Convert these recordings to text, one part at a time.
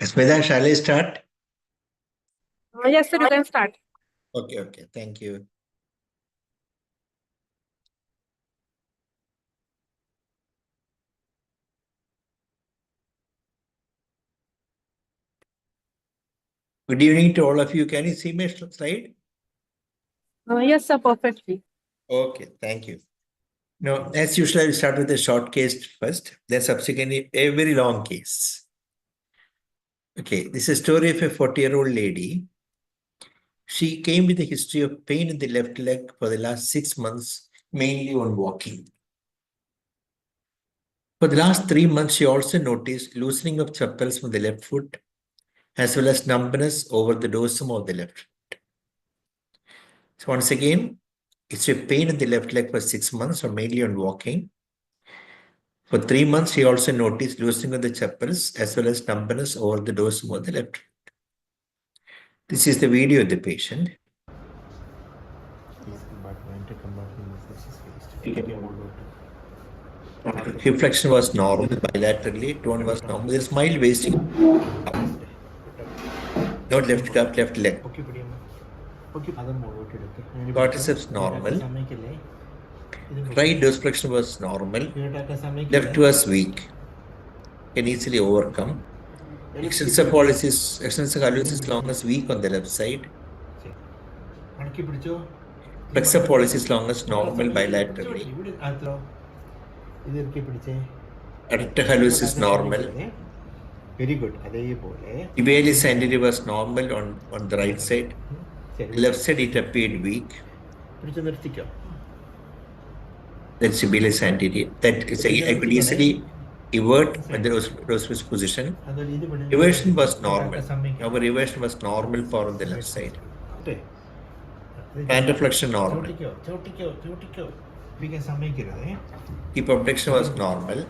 Smita, shall I start? Yes, sir, you can start. Okay, thank you. Good evening to all of you. Can you see my slide? Yes, sir, perfectly. Okay, thank you. Now, as usual, I will start with a short case first, then subsequently a very long case. Okay, this is a story of a 40-year-old lady. She came with a history of pain in the left leg for the last 6 months, mainly on walking. For the last 3 months, she also noticed loosening of chapels from the left foot, as well as numbness over the dorsum of the left foot. So once again, it's a pain in the left leg for 6 months, or mainly on walking. For 3 months, he also noticed loosening of the chapels as well as numbness over the dorsum of the left foot. This is the video of the patient. Hip flexion was normal bilaterally, tone was normal. There is mild wasting. Not left cup, left leg. Quadriceps normal. Right dorsiflexion was normal. Left was weak. Can easily overcome. Extensor hallucis is long as weak on the left side. Flexor pollicis long as normal bilaterally. Adductor hallucis is normal. Very good. Tibialis anterior was normal on the right side. Left side it appeared weak. That's tibialis anterior. That is I could easily evert when there was position. Reversion was normal. Our reversion was normal for on the left side. Plantar flexion normal. Hip abduction was normal.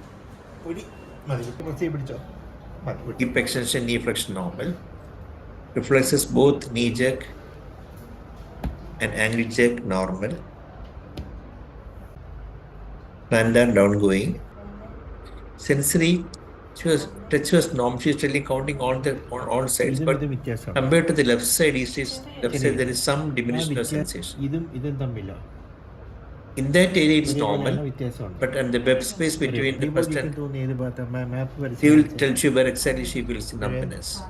Hip extension, knee flexion normal. Reflexes both knee jerk and ankle jerk normal. Plantar downgoing. Sensory, touch was normal. She's really counting all sides, but compared to the left side, there is some diminution of sensation. In that area, it's normal, but in the web space between the first and he will tell you where exactly she feels numbness.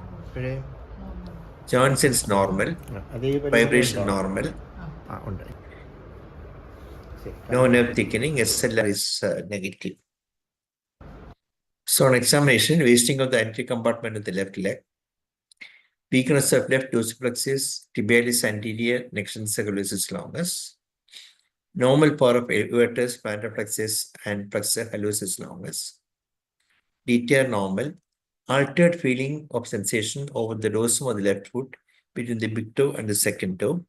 Joint sense normal, vibration normal, no nerve thickening, SLR is negative. So on examination, wasting of the entry compartment of the left leg, weakness of left dorsiflexus, tibialis anterior, extensor hallucis longus, normal power of everters, plantar plexus, and flexor hallucis longus, DTR normal, altered feeling of sensation over the dorsum of the left foot between the big toe and the second toe.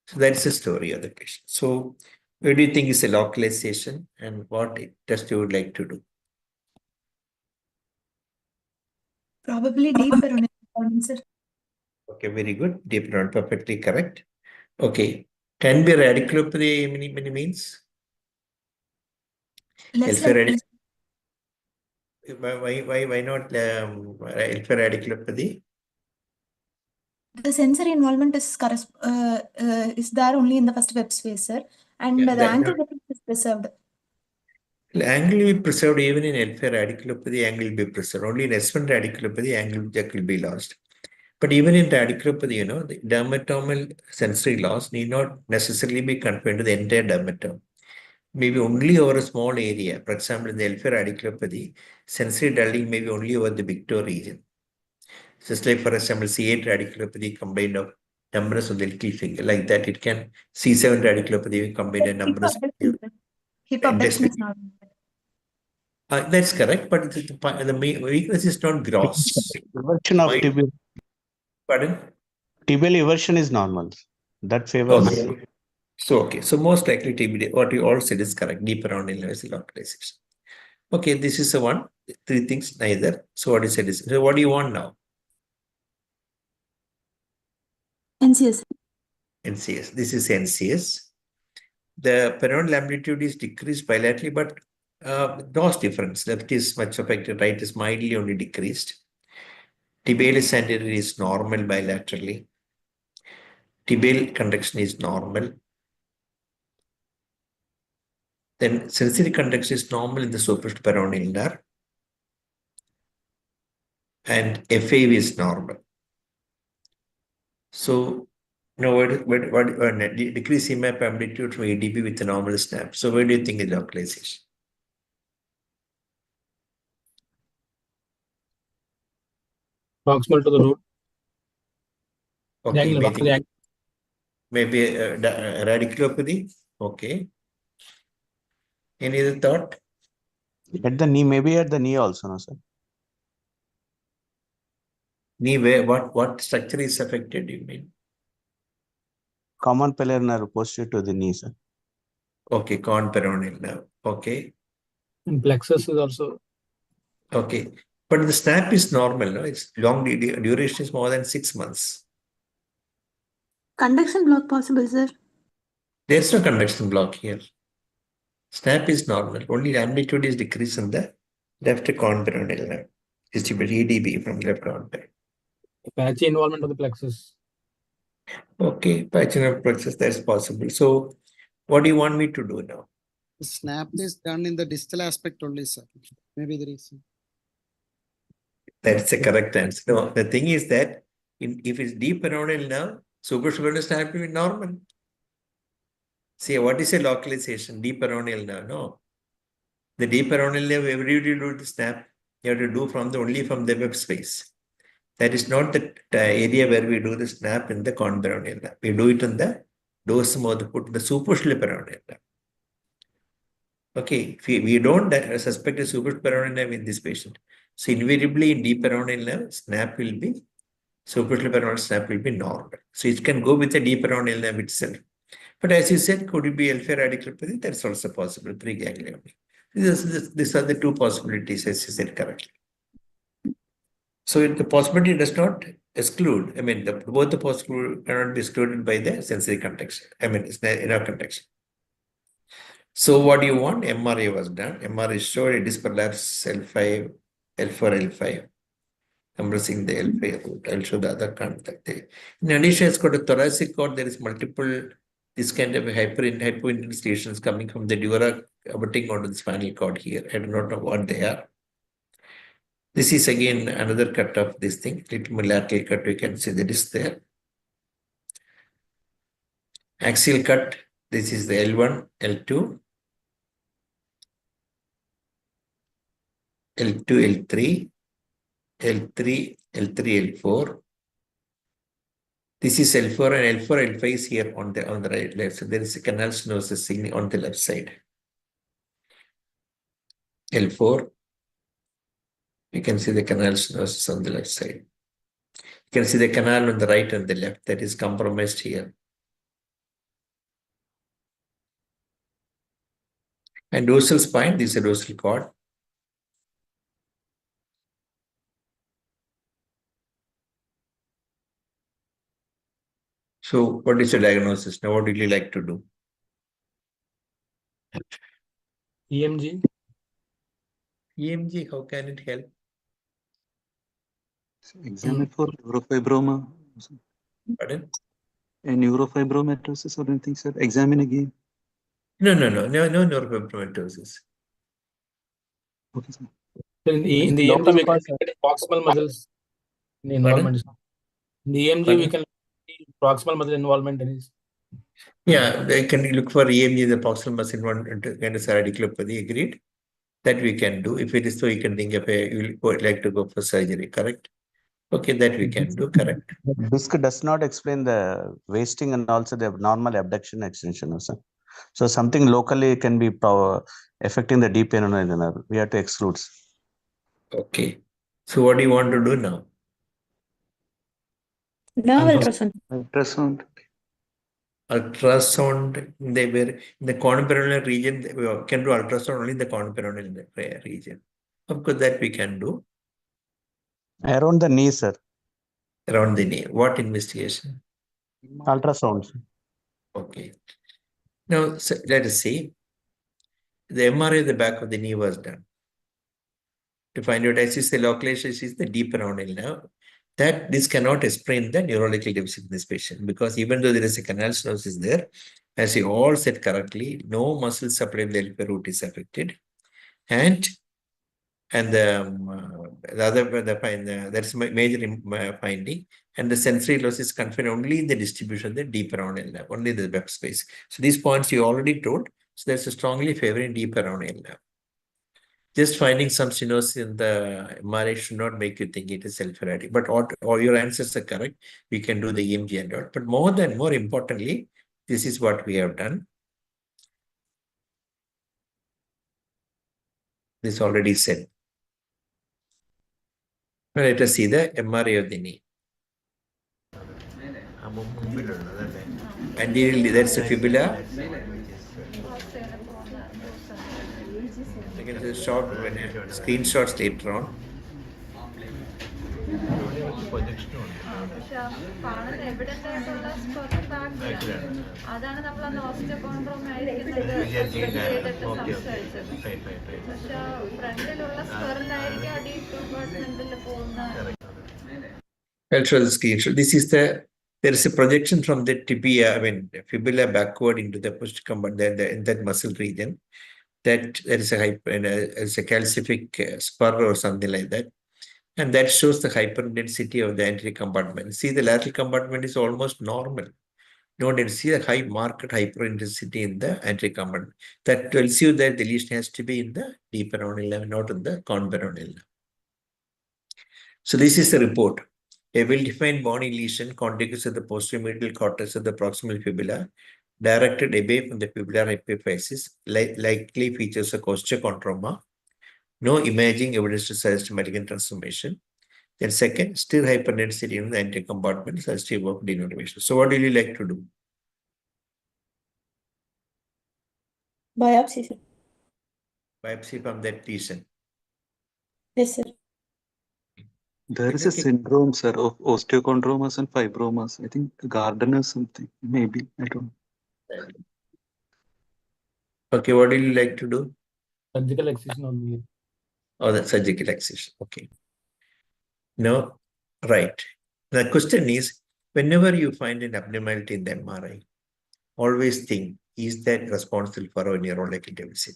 So that's the story of the patient. So where do you think is the localization and what test you would like to do? Probably deep peroneal involvement, sir. Okay, very good. Deep peroneal, perfectly correct. Okay. Can be radiculopathy many means? Let's Why not radiculopathy? the sensory involvement is there only in the first web space, sir, and Yeah, the ankle is preserved. Angle will be preserved even in L5 radiculopathy, angle will be preserved. Only in S1 radiculopathy, angle jack will be lost. But even in radiculopathy, the dermatomal sensory loss need not necessarily be confined to the entire dermatome. Maybe only over a small area. For example, in the L5 radiculopathy, sensory dulling may be only over the big toe region. Just like, for example, C8 radiculopathy combined of numbers of the little finger. Like that, it can C7 radiculopathy combined a numbers. Hip abduction is not. That's correct, but the weakness is not gross. Eversion of tibial. Pardon? Tibial eversion is normal. That favors. Okay. So most likely TBD, what you all said is correct. Deep around in localization. Okay, this is the one. 3 things neither. So what is it? So what do you want now? NCS. NCS. This is NCS. The peroneal amplitude is decreased bilaterally, but dose difference. Left is much affected, right is mildly only decreased. Tibialis anterior is normal bilaterally. Tibial conduction is normal. Then sensory conduction is normal in the superficial peroneal nerve. And FAV is normal. So, now what decrease EMAP amplitude from ADB with a normal snap. So, where do you think is localization? Proximal to the root. Okay, Angle, maybe radiculopathy. Okay. Any other thought? At the knee, maybe at the knee also, no, sir? Knee, where, what structure is affected, you mean? Common patellar nerve posterior to the knee, sir. Okay, con peroneal nerve. Okay. And plexus is also. Okay. But the snap is normal, no? It's long duration is more than 6 months. Conduction block possible, sir. There's no conduction block here. Snap is normal. Only amplitude is decreased in the left con peroneal nerve. Distribute EDB from left con peroneal. Patchy involvement of the plexus. Okay, patchinal plexus, that's possible. So, what do you want me to do now? Snap is done in the distal aspect only, sir. Maybe the reason. That's the correct answer. No, the thing is that if it's deep peroneal nerve, superficial snap will be normal. See, what is a localization? Deep peroneal nerve? No. The deep peroneal nerve, every you do the snap, you have to do only from the web space. That is not the area where we do the snap in the con peroneal nerve. We do it in the dorsum or the superficial peroneal nerve. Okay, if we don't suspect a superficial peroneal nerve in this patient. So invariably in deep peroneal nerve, snap will be, superficial peroneal snap will be normal. So it can go with the deep peroneal nerve itself. But as you said, could it be L5 radiculopathy? That's also possible, pregangliomic. These are the two possibilities, as you said correctly. So the possibility does not exclude, I mean, both the possibilities cannot be excluded by the sensory context. I mean, it's the inner context. So what do you want? MRI was done. MRI showed a disc prolapse L5, L4, L5. Compressing the L5 root. I'll show the other contact there. In addition, it's got a thoracic cord. There is multiple, this kind of hypointense stations coming from the dura abutting onto the spinal cord here. I do not know what they are. This is again another cut of this thing. Little more lateral cut. We can see the disc there. Axial cut. This is the L1, L2, L2, L3, L3, L3, L4. This is L4 and L4, L5 is here on the right left. So there is a canal stenosis sign on the left side. L4. You can see the canal stenosis on the left side. You can see the canal on the right and the left that is compromised here. And dorsal spine, this is a dorsal cord. So what is your diagnosis? Now, what would you like to do? EMG. EMG, how can it help? Examine for neurofibroma. Pardon? A neurofibromatosis or anything, sir? Examine again. No neurofibromatosis. Okay, sir. In the EMG, we can see proximal muscles in involvement. In the EMG, we can see proximal muscle involvement in his. Yeah, they can look for EMG, the proximal muscle involvement kind of radiculopathy. Agreed? That we can do. If it is so, you can think of you would like to go for surgery, correct? Okay, that we can do, correct. Disc does not explain the wasting and also the normal abduction extension, no, sir. So something locally can be affecting the deep peroneal nerve. We have to exclude. Okay. So what do you want to do now? Nerve ultrasound. Ultrasound. Ultrasound in the conperoneal region, we can do ultrasound only in the conperoneal region. Of course, that we can do. Around the knee, sir. Around the knee. What investigation? Ultrasound. Okay. Now, so let us see. The MRI of the back of the knee was done. To find out, as you say, localization is the deep peroneal nerve. that this cannot explain the neurological deficit in this patient, because even though there is a canal stenosis there, as you all said correctly, no muscle supply in the LP root is affected, and that's my major finding, and the sensory loss is confined only in the distribution of the deep around nerve, only the web space. So these points you already told. So that's strongly favoring deep around nerve. Just finding some stenosis in the MRI should not make you think it is self-erratic. But all your answers are correct. We can do the EMG and all. But more importantly, this is what we have done. This already said. Now let us see the MRI of the knee. Anteriorly, that's the fibula. Again, the short screenshots later on. I'll show the screenshot. This is there is a projection from the tibia, fibula backward into the posterior compartment in that muscle region. That there is a calcific spur or something like that. And that shows the hyperintensity of the anterior compartment. See, the lateral compartment is almost normal. No density, a high marked hyperintensity in the anterior compartment. That tells you that the lesion has to be in the deep peroneal nerve, not in the conperoneal nerve. So this is the report. A well-defined bony lesion contiguous to the posterior medial cortex of the proximal fibula, directed away from the fibular epiphysis, likely features of osteochondroma. No imaging evidence to suggest malignant transformation. Then second, still hyperintensity in the anterior compartment suggestive of denervation. So what do you like to do? Biopsy, sir. Biopsy from that lesion. Yes, sir. There is a syndrome, sir, of osteochondromas and fibromas. I think Gardner something, maybe. I don't know. Okay, what do you like to do? Surgical excision on the. Oh, the surgical excision. Okay. No, right. The question is, whenever you find an abnormality in the MRI, always think, is that responsible for a neurological deficit?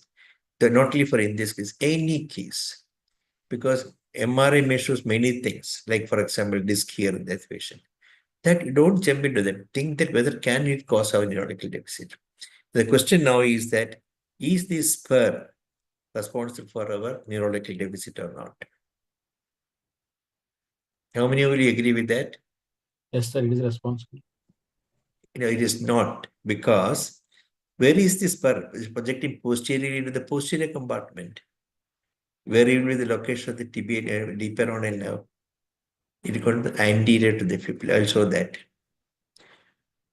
Not only for in this case, any case. Because MRI measures many things, like for example, disc here in that patient. That you don't jump into them. Think that whether can it cause our neurological deficit. The question now is that, is this spur responsible for our neurological deficit or not? How many of you agree with that? Yes, sir, it is responsible. It is not, because where is this spur? It is projecting posteriorly into the posterior compartment. Where will be the location of the tibia, deep peroneal nerve? It is going to be anterior to the fibula. I'll show that.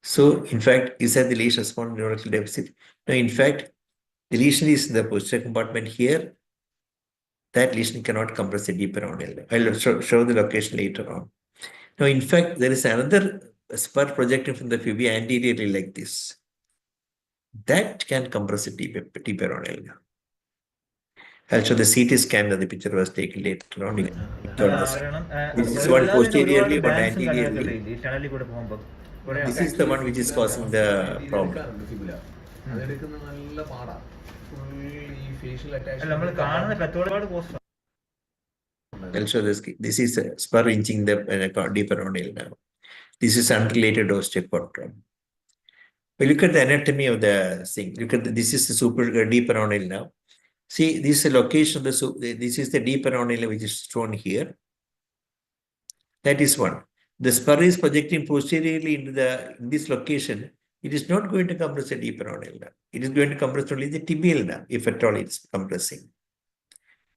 So, in fact, is that the lesion responsible to neurological deficit? No, in fact, the lesion is in the posterior compartment here. That lesion cannot compress the deep peroneal nerve. I'll show the location later on. Now, in fact, there is another spur projecting from the fibula anteriorly like this. That can compress the deep peroneal nerve. I'll show the CT scan of the picture was taken later on. This is one posteriorly, one anteriorly. This is the one which is causing the problem. I'll show this. This is a spur inching the deep peroneal nerve. This is unrelated osteochondroma. We look at the anatomy of the thing. Look at this is the super deep peroneal nerve. See, this is the location of this is the deep peroneal which is shown here. That is one. The spur is projecting posteriorly into this location. It is not going to compress the deep peroneal nerve. It is going to compress only the tibial nerve, if at all it is compressing.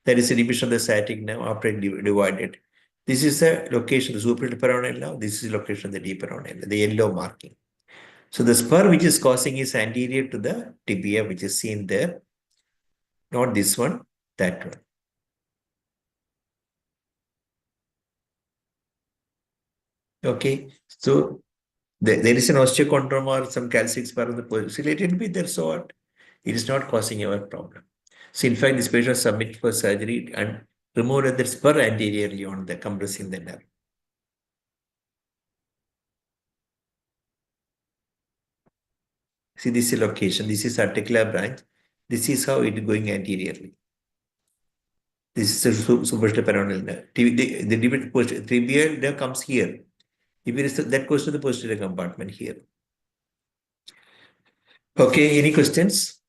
That is a division of the sciatic nerve after it divided. This is the location of the superior peroneal nerve. This is the location of the deep peroneal nerve, the yellow marking. So the spur which is causing is anterior to the tibia, which is seen there. Not this one, that one. Okay, so there is an osteochondroma or some calcific spur on the posterior. Let it be there, so what? It is not causing our problem. So in fact, this patient was submitted for surgery and removed the spur anteriorly on the compressing the nerve. See, this is location. This is articular branch. This is how it is going anteriorly. This is the superficial peroneal nerve. The tibial nerve comes here. If it is that goes to the posterior compartment here. Okay, any questions?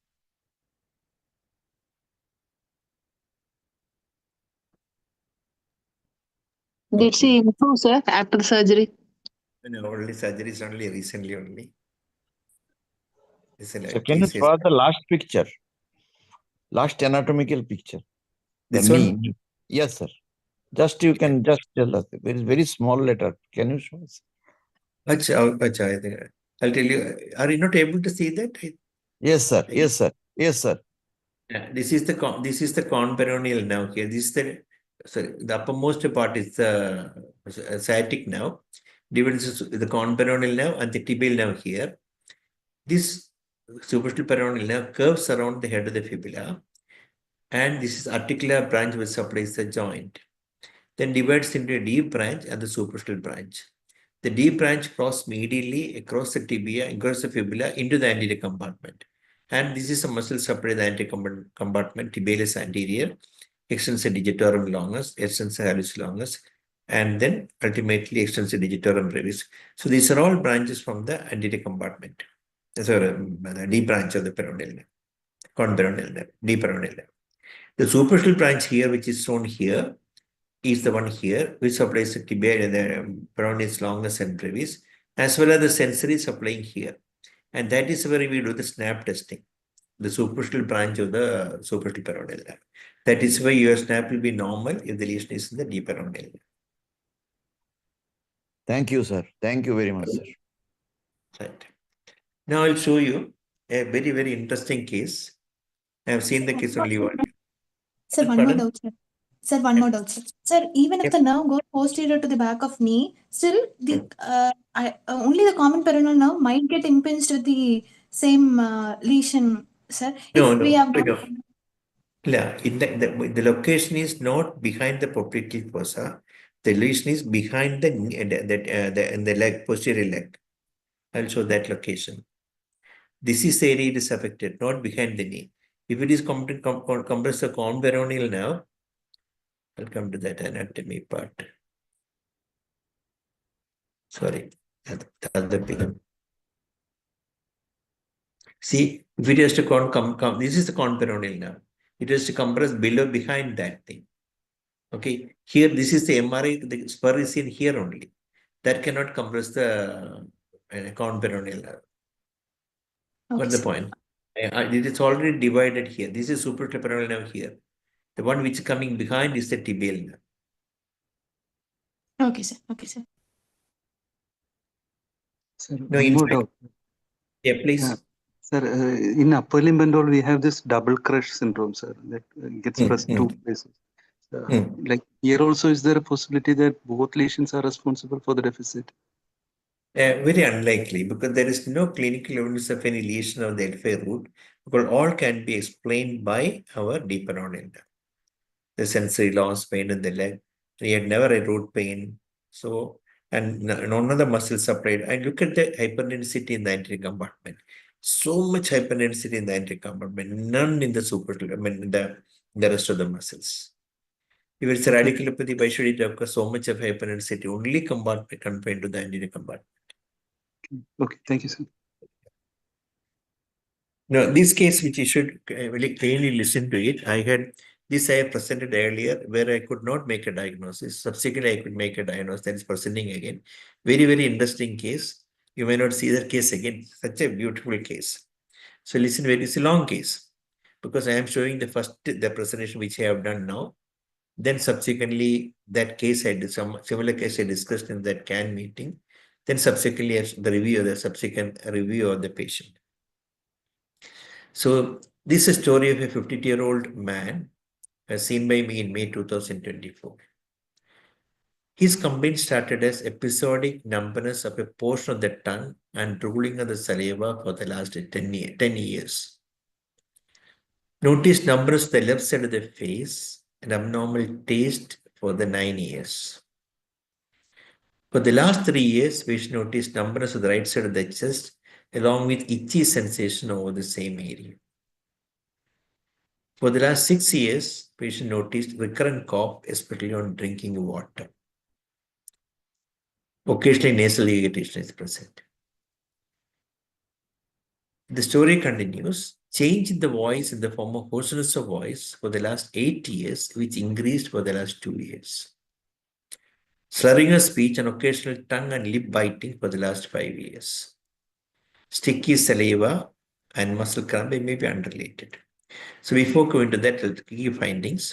Did she improve, sir, after surgery? No, only surgery is only recently only. So can you draw the last picture? Last anatomical picture. This The one? knee. Yes, sir. Just you can just tell us. There is very small letter. Can you show us? Acha, I think I'll tell you. Are you not able to see that? Yes, sir. Yes, sir. Yes, sir. Yeah, this is the conperoneal nerve here. This is the uppermost part is the sciatic nerve. Divides the conperoneal nerve and the tibial nerve here. This superficial peroneal nerve curves around the head of the fibula, and this is articular branch which supplies the joint. Then divides into a deep branch and the superficial branch. The deep branch crosses medially across the tibia, across the fibula into the anterior compartment. And this is a muscle supply the anterior compartment, tibialis anterior, extensor digitorum longus, extensor hallucis longus, and then ultimately extensor digitorum brevis. So these are all branches from the anterior compartment. So the deep branch of the peroneal nerve, conperoneal nerve, deep peroneal nerve. The superficial branch here, which is shown here, is the one here, which supplies the tibia and the peroneus longus and brevis, as well as the sensory supplying here. And that is where we do the snap testing, the superficial branch of the superficial peroneal nerve. That is why your snap will be normal if the lesion is in the deep peroneal nerve. Thank you, sir. Thank you very much, sir. Right. Now I'll show you a very, very interesting case. I have seen the case only one. Sir, one more doubt, sir. Sir, one more doubt, sir. Sir, even if the nerve goes posterior to the back of knee, still the only the common peroneal nerve might get impinged with the same lesion, sir. No. Yeah, the location is not behind the popliteal fossa. The lesion is behind the leg, posterior leg. I'll show that location. This is the area it is affected, not behind the knee. If it is compressed the conperoneal nerve, I'll come to that anatomy part. Sorry, the other big. See, if it has to come, this is the conperoneal nerve. It has to compress below, behind that thing. Okay, here this is the MRI, the spur is in here only. That cannot compress the conperoneal nerve. What's the point? It is already divided here. This is superficial peroneal nerve here. The one which is coming behind is the tibial nerve. Okay, sir. Okay, sir. Sir, No, one more doubt. Yeah, please. Sir, in upper limb and all, we have this double crush syndrome, sir, that gets pressed two places. Like here also, is there a possibility that both lesions are responsible for the deficit? Very unlikely, because there is no clinical evidence of any lesion of the L5 root, because all can be explained by our deep peroneal nerve. The sensory loss, pain in the leg. He had never a root pain. So, and none of the muscles supplied. And look at the hyperintensity in the anterior compartment. So much hyperintensity in the anterior compartment, none in the superficial, the rest of the muscles. If it's a radiculopathy, why should it occur so much of hyperintensity? Only confined to the anterior compartment. Okay, thank you, sir. Now, this case, which you should really clearly listen to it, I have presented earlier where I could not make a diagnosis. Subsequently, I could make a diagnosis that is presenting again. Very, very interesting case. You may not see that case again. Such a beautiful case. So listen, it's a long case because I am showing the presentation which I have done now. Then subsequently, that case I did some similar case I discussed in that CAN meeting. Then subsequently, the subsequent review of the patient. So this is a story of a 52-year-old man as seen by me in May 2024. His complaint started as episodic numbness of a portion of the tongue and drooling of the saliva for the last 10 years. Notice numbness of the left side of the face and abnormal taste for the 9 years. For the last 3 years, we noticed numbness of the right side of the chest along with itchy sensation over the same area. For the last 6 years, patient noticed recurrent cough, especially on drinking water. Occasionally nasal irritation is present. The story continues. Change in the voice in the form of hoarseness of voice for the last 8 years, which increased for the last 2 years. Slurring of speech and occasional tongue and lip biting for the last 5 years. Sticky saliva and muscle cramping may be unrelated. So before going to that, let's give findings.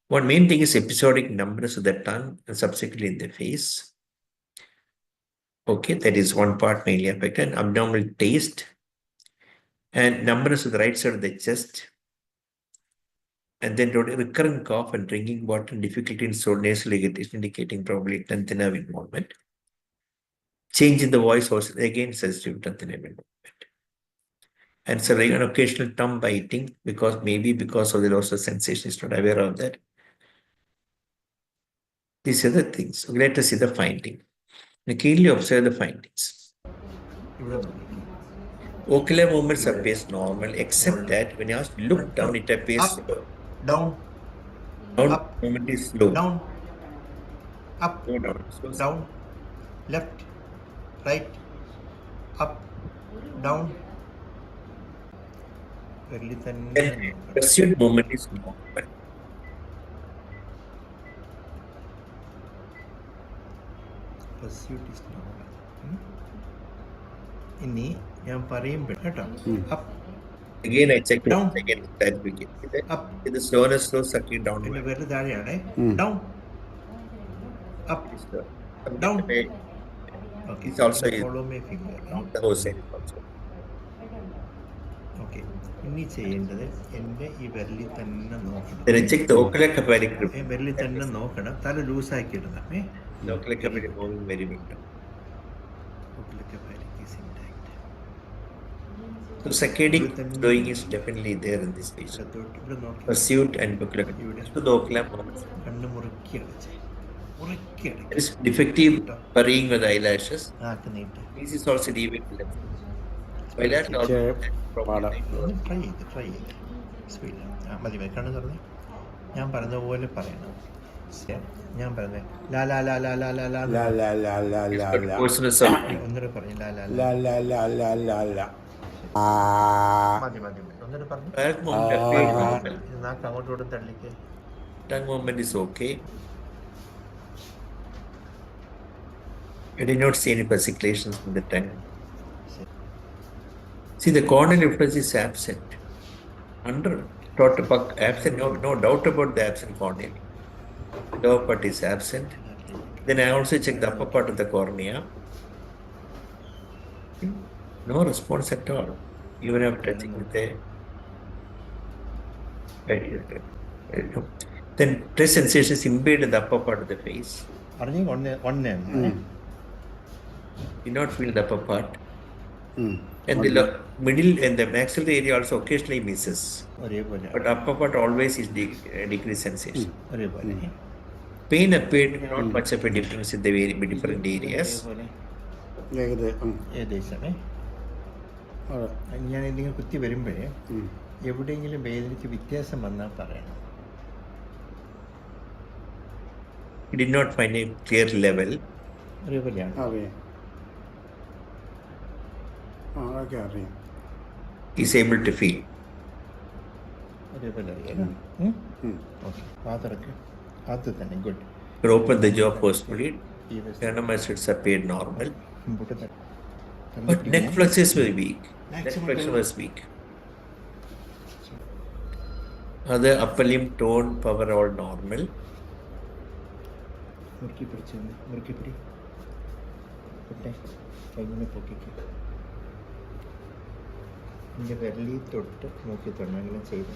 One main thing is episodic numbness of the tongue and subsequently in the face. Okay, that is one part mainly affected. And abdominal taste and numbness of the right side of the chest. And then recurrent cough and drinking water and difficulty in nasal irritation indicating probably 10th nerve involvement. Change in the voice also again sensitive to 10th nerve involvement. And so an occasional tongue biting because of the loss of sensation, is not aware of that. These are the things. Let us see the finding. We keenly observe the findings. Ocular movements appears normal, except that when you ask look down, it appears slow. Down. Down Up. movement is slow. Down. Up. Go down. So Down. Left. Right. Up. Down. then pursued movement is normal. Pursuit is normal. ഇനി ഞാൻ പറയുമ്പോൾ കേട്ടോ up. Again, I check Down. again that we get Up. the slowness, slow sucking down. എൻ്റെ പേര് താഴെയാണേ down. Up. Down. Okay. It's also Follow my finger. the whole side also. Okay ഇനി ചെയ്യേണ്ടത് എൻ്റെ ഈ വിരലിൽ തന്നെ നോക്കണം. Then I check the ocular capillary grip. വിരലിൽ തന്നെ നോക്കണം. തല ലൂസാക്കി ഇടണം. The ocular capillary moving very well. Ocular capillary is intact. So saccadic flowing is definitely there in this patient. ഇവിടെ നോക്കി Pursuit and ocular capillary. So the ocular movements. കണ്ണ് മുറുക്കി അടച്ചേ. മുറുക്കി അടയ്ക്കും. There is defective burying of the eyelashes. നാക്ക് നീട്ട്. This is also deviated. Bilateral also ഒന്ന് try ചെയ്ത് speed മതി കണ്ണ് തുറന്ന് ഞാൻ പറഞ്ഞ പോലെ പറയണം. ഞാൻ പറഞ്ഞ ലാ ലാ ലാ ലാ ലാ ലാ ലാ ഒന്നൂടെ പറഞ്ഞു ലാ ലാ ലാ മതി ഒന്നൂടെ പറഞ്ഞു. നാക്ക് അങ്ങോട്ടും തള്ളിക്ക്. tongue movement is okay. I did not see any fasciculations in the tongue. See, the corneal reflex is absent. Under absent, no doubt about the absent corneal. The lower part is absent. Then I also check the upper part of the cornea. No response at all. Even after touching with the then taste sensation is impaired in the upper part of the face. You not feel the upper part. And the middle and the maxillary area also occasionally misses. But upper part always is decreased sensation. Pain appeared not much of a difference in the very different areas. ഞാൻ എന്തെങ്കിലും കുത്തി വരുമ്പോഴേ എവിടെയെങ്കിലും വേദനയ്ക്ക് വ്യത്യാസം വന്നാൽ പറയണം. He did not find a clear level. ഒരേപോലെയാണ്. He is able to feel. ഒരേപോലെ അറിയാം. ഓക്കെ പാത്രക്ക് അത് തന്നെ good. You open the jaw forcefully. Craniomastoids appeared normal. But neck flexus was weak. Neck flexion was weak. Other upper limb tone, power all normal. മുറുക്കി പിടിച്ചു മുറുക്കി പിടി പൊട്ടെ കൈങ്ങനെ പൊക്കിക്ക്. എൻ്റെ വിരലി തൊട്ട് നോക്കി തൊടണം. അങ്ങനെ ചെയ്ത്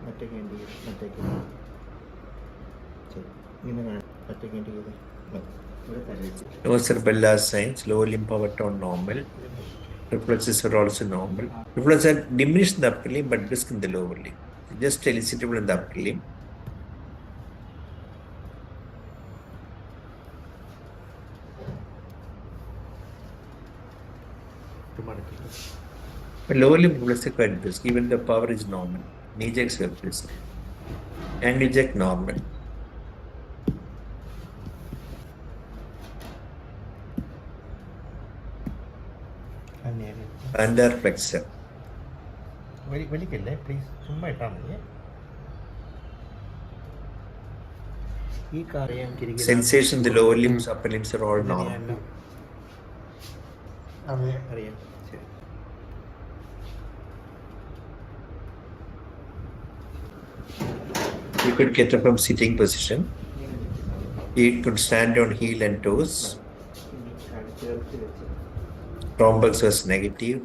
മറ്റേ കേണ്ടി മറ്റേക്ക് ഇങ്ങനെ മറ്റേ കേണ്ടി ചെയ്ത് ഇവിടെ തലയിച്ച്. No cerebellar signs, lower limb power tone normal. Reflexes are also normal. Reflexes are diminished in the upper limb but brisk in the lower limb. Just elicitable in the upper limb. But lower limb reflex is quite brisk, even the power is normal. Knee jerks were brisk. Ankle jerk normal. Under flexor. വലിക്കല്ലേ please, ചുമ്മാ ഇട്ടാൽ മതി. ഈ കറിയാൻ Sensation in the lower limbs, upper limbs are all normal. അറിയാം. ശരി. You could get up from sitting position. You could stand on heel and toes. Rhombus was negative.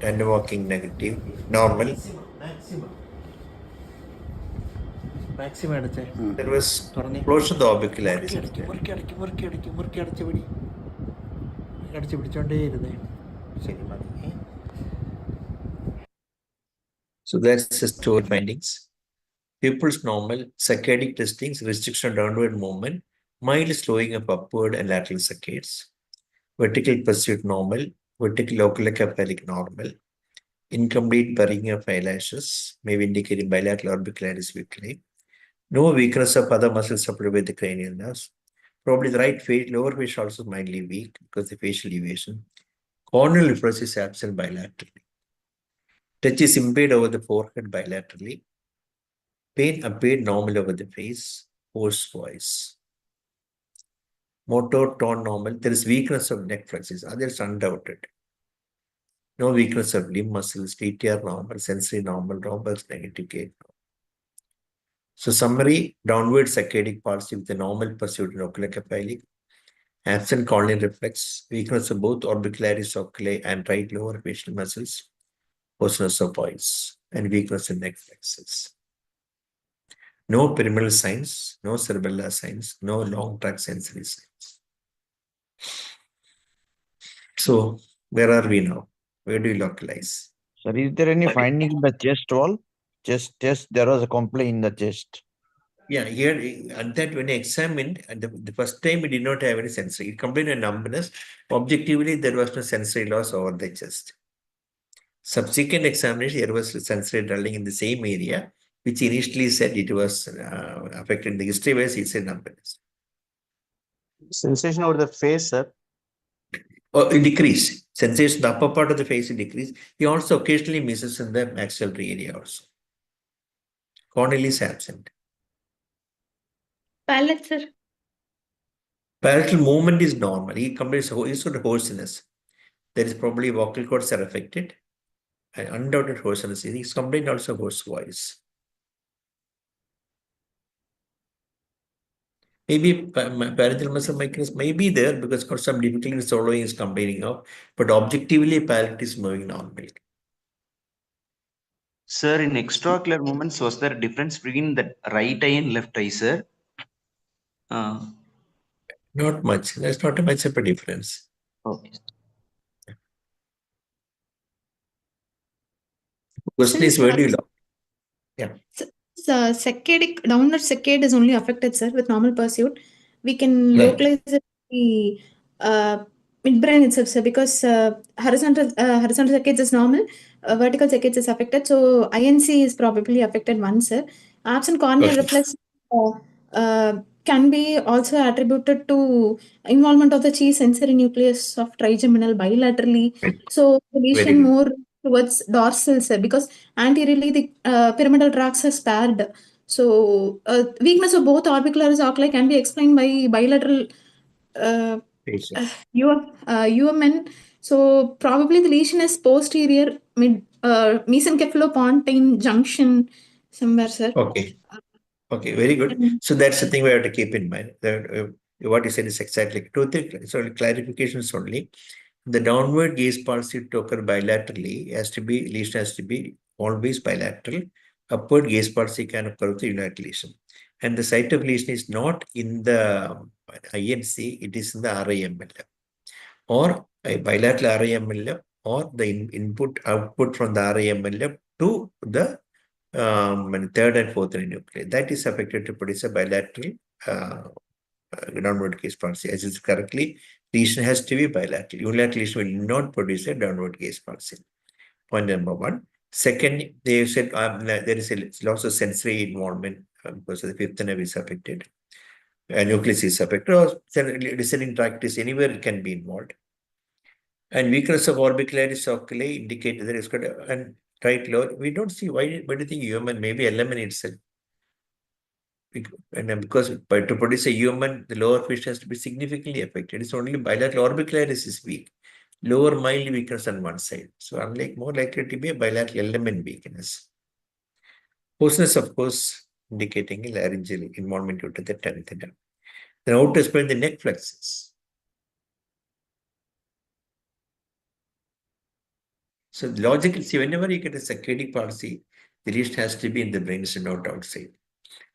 And walking negative. Normal. Maximum അടച്ചേ. There was close to the orbicularis. അടച്ചു പിടിച്ചോണ്ടേ ഇരുന്നേ. ശരി മതി. So that's the stool findings. Pupils normal, saccadic testings, restriction of downward movement, mild slowing of upward and lateral saccades. Vertical pursuit normal, vertical oculocephalic normal. Incomplete burying of eyelashes, maybe indicating bilateral orbicularis weakly. No weakness of other muscles supported by the cranial nerves. Probably the right face, lower face also mildly weak because of the facial elevation. Corneal reflex is absent bilaterally. Touch is impaired over the forehead bilaterally. Pain appeared normal over the face. Hoarse voice. Motor tone normal. There is weakness of neck flexes. Others undoubted. No weakness of limb muscles. TTR normal. Sensory normal. Rhombus negative gait. So summary, downward saccadic palsy with a normal pursuit in oculocephalic. Absent corneal reflex. Weakness of both orbicularis oculi and right lower facial muscles. Hoarseness of voice. And weakness in neck flexes. No pyramidal signs, no cerebellar signs, no long track sensory signs. So, where are we now? Where do we localize? Sir, is there any finding in the chest wall? Chest, there was a complaint in the chest. Yeah, here at that when I examined, the first time we did not have any sensory. It complained of numbness. Objectively, there was no sensory loss over the chest. Subsequent examination, there was sensory dulling in the same area, which initially said it was affected. The history wise, it said numbness. Sensation over the face, sir. Oh, it decreased. Sensation, the upper part of the face, it decreased. He also occasionally misses in the maxillary area also. Corneal is absent. Palate, sir. Palatal movement is normal. He complains of hoarseness. There is probably vocal cords are affected. And undoubted hoarseness. He's complained also of hoarse voice. Maybe palatal muscle weakness may be there because got some difficulty in swallowing is complaining of, but objectively palate is moving normally. Sir, in extraocular movements, was there a difference between the right eye and left eye, sir? Not much. There's not much of a difference. Okay. Question is, where do you look? Yeah. Saccadic, downward saccade is only affected, sir, with normal pursuit. We can localize it the midbrain itself, sir, because horizontal saccades is normal, vertical saccades is affected. So INC is probably affected once, sir. Absent corneal reflex can be also attributed to involvement of the chi sensory nucleus of trigeminal bilaterally. So the lesion more towards dorsal, sir, because anteriorly the pyramidal tracts are spared. So weakness of both orbicularis oculi can be explained by bilateral UMN. So probably the lesion is posterior mesencephalopontine junction somewhere, sir. Okay, very good. So that's the thing we have to keep in mind. What you said is exactly two things. So clarifications only. The downward gaze palsy to occur bilaterally lesion has to be always bilateral. Upward gaze palsy can occur with unilateral lesion. And the site of lesion is not in the INC, it is in the RIML or a bilateral RIML or the output from the RIML to the third and fourth nuclei. That is affected to produce a bilateral downward gaze palsy. As is correctly, lesion has to be bilateral. Unilateral lesion will not produce a downward gaze palsy. Point number one. Second, they said there is a loss of sensory involvement because the fifth nerve is affected. Nucleus is affected, or listening tract is anywhere it can be involved. And weakness of orbicularis oculi indicate that it's got and right lower. We don't see why do you think human, maybe element itself. And because to produce a human, the lower fish has to be significantly affected. It's only bilateral orbicularis is weak. Lower mild weakness on one side. So unlike more likely to be a bilateral element weakness. Hoarseness, of course, indicating a laryngeal involvement due to the 10th nerve. Then how to explain the neck flexes? So logically, see, whenever you get a saccadic palsy, the lesion has to be in the brain, not outside.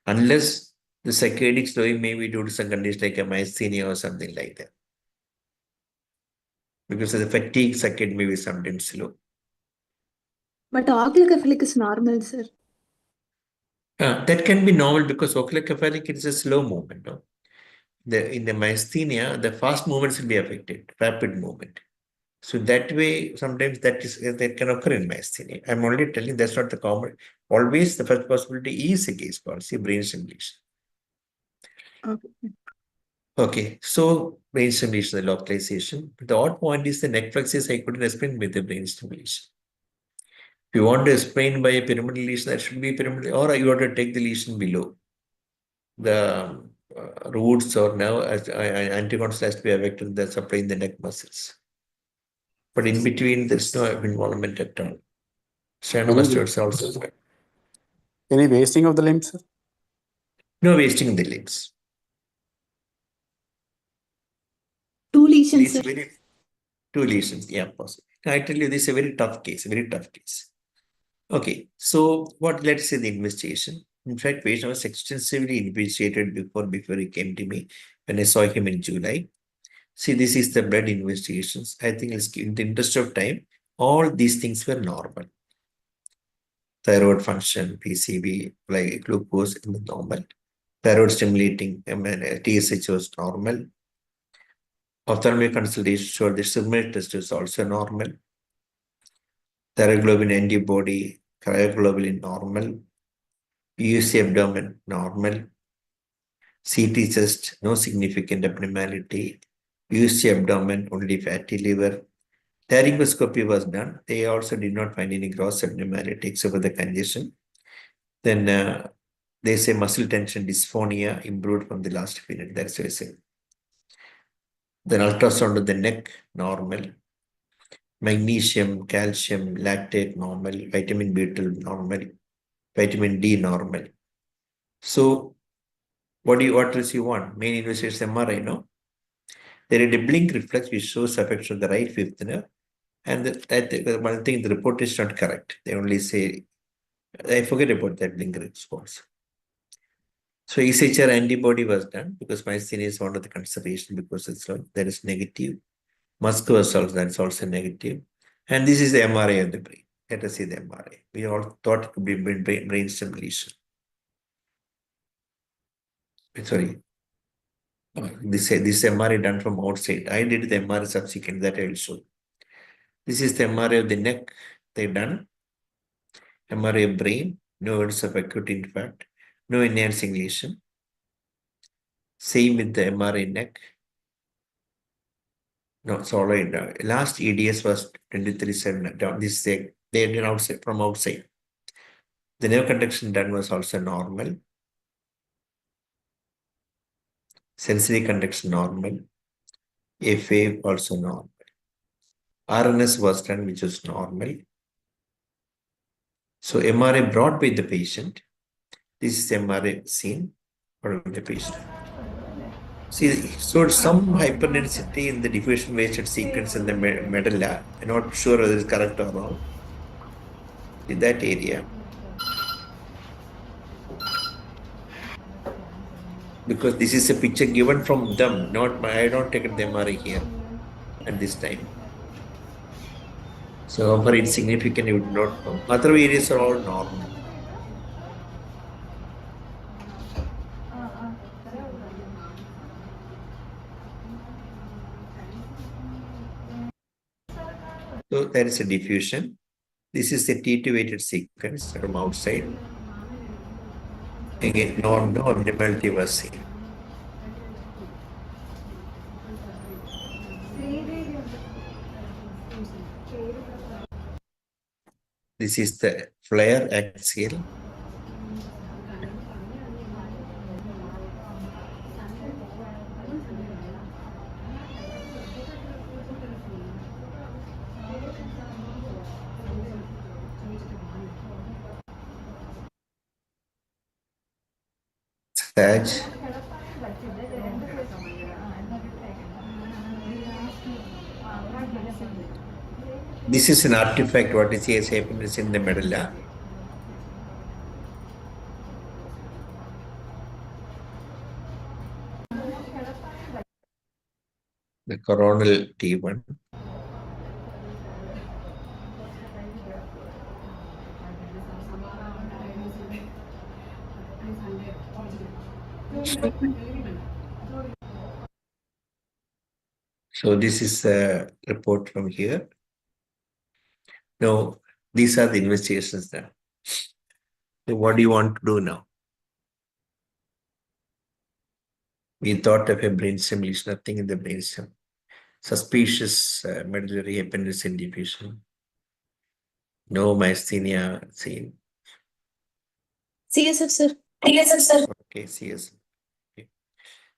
Unless the saccadic slowing may be due to some condition like a myasthenia or something like that. Because of the fatigue, saccade may be sometimes slow. But oculocephalic is normal, sir. That can be normal because oculocephalic is a slow movement. No? In the myasthenia, the fast movements will be affected, rapid movement. So that way, sometimes that can occur in myasthenia. I'm only telling that's not the common. Always the first possibility is a gaze palsy, brain stimulation. Okay. Okay, so brain stimulation, the localization. The odd point is the neck flexes I couldn't explain with the brain stimulation. If you want to explain by a pyramidal lesion, that should be pyramidal, or you want to take the lesion below. The roots or nerve anticondyles has to be affected the supplying the neck muscles. But in between, there's no involvement at all. Sternocleidomastoids also. Any wasting of the limbs, sir? No wasting in the limbs. Two lesions, sir. Two lesions, yeah, possible. I tell you, this is a very tough case, Okay, so let's say the investigation. In fact, patient was extensively investigated before he came to me when I saw him in July. See, this is the blood investigations. I think in the interest of time, all these things were normal. Thyroid function, PCB, like glucose in the normal. Thyroid stimulating, TSH was normal. Ophthalmic consultation showed the similar test is also normal. Thyroglobulin antibody, cryoglobulin normal. UC abdomen normal. CT chest, no significant abnormality. UC abdomen, only fatty liver. Laryngoscopy was done. They also did not find any gross abnormality except for the congestion. Then they say muscle tension dysphonia improved from the last period. That's what I say. Then ultrasound of the neck, normal. Magnesium, calcium, lactate, normal. Vitamin B12, normal. Vitamin D, normal. So, what else you want? Main investigation MRI, no? There is a blink reflex which shows affection of the right fifth nerve. And one thing, the report is not correct. They only say, I forget about that blink response. So ECHR antibody was done because myasthenia is one of the consideration because that is negative. Muscular also, that's also negative. And this is the MRI of the brain. Let us see the MRI. We all thought it could be brain stimulation. Sorry. This MRI done from outside. I did the MRI subsequent that I will show. This is the MRI of the neck. They done. MRI of brain. No evidence of acute infarct. No enhancing lesion. Same with the MRI neck. No, it's all right. Last EDS was 23.7 down. This they did outside from outside. The nerve conduction done was also normal. Sensory conduction normal. FA also normal. RNS was done, which was normal. So MRI brought by the patient. This is MRI seen for the patient. See, so some hyperdensity in the diffusion wasted sequence in the medulla. I'm not sure whether it's correct or wrong. In that area. Because this is a picture given from them, not I don't take the MRI here at this time. So for insignificant, you would not know. Other areas are all normal. So there is a diffusion. This is the T2 weighted sequence from outside. Again, no abnormality was seen. This is the flare axial. Sag. This is an artifact, what is here happens in the medulla. The coronal T1. So this is a report from here. Now, these are the investigations done. So what do you want to do now? We thought of a brainstem lesion, nothing in the brainstem. Suspicious medullary appendicitis diffusion. No myasthenia seen. CSF, sir. CSF, sir. Okay, CSF. Okay.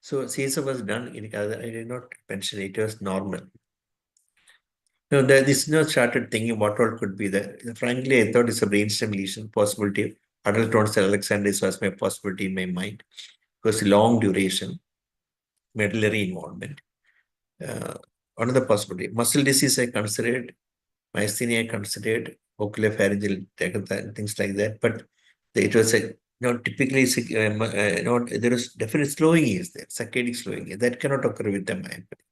So CSF was done in other, I did not mention it was normal. No, this now started thinking what all could be there. Frankly, I thought it's a brainstem lesion possibility. Adult onset Alexander's was my possibility in my mind. Because long duration, medullary involvement. Another possibility. Muscle disease I considered, myasthenia I considered, oculopharyngeal, things like that. But it was a typically there is definite slowing is there, saccadic slowing. That cannot occur with the myopathy.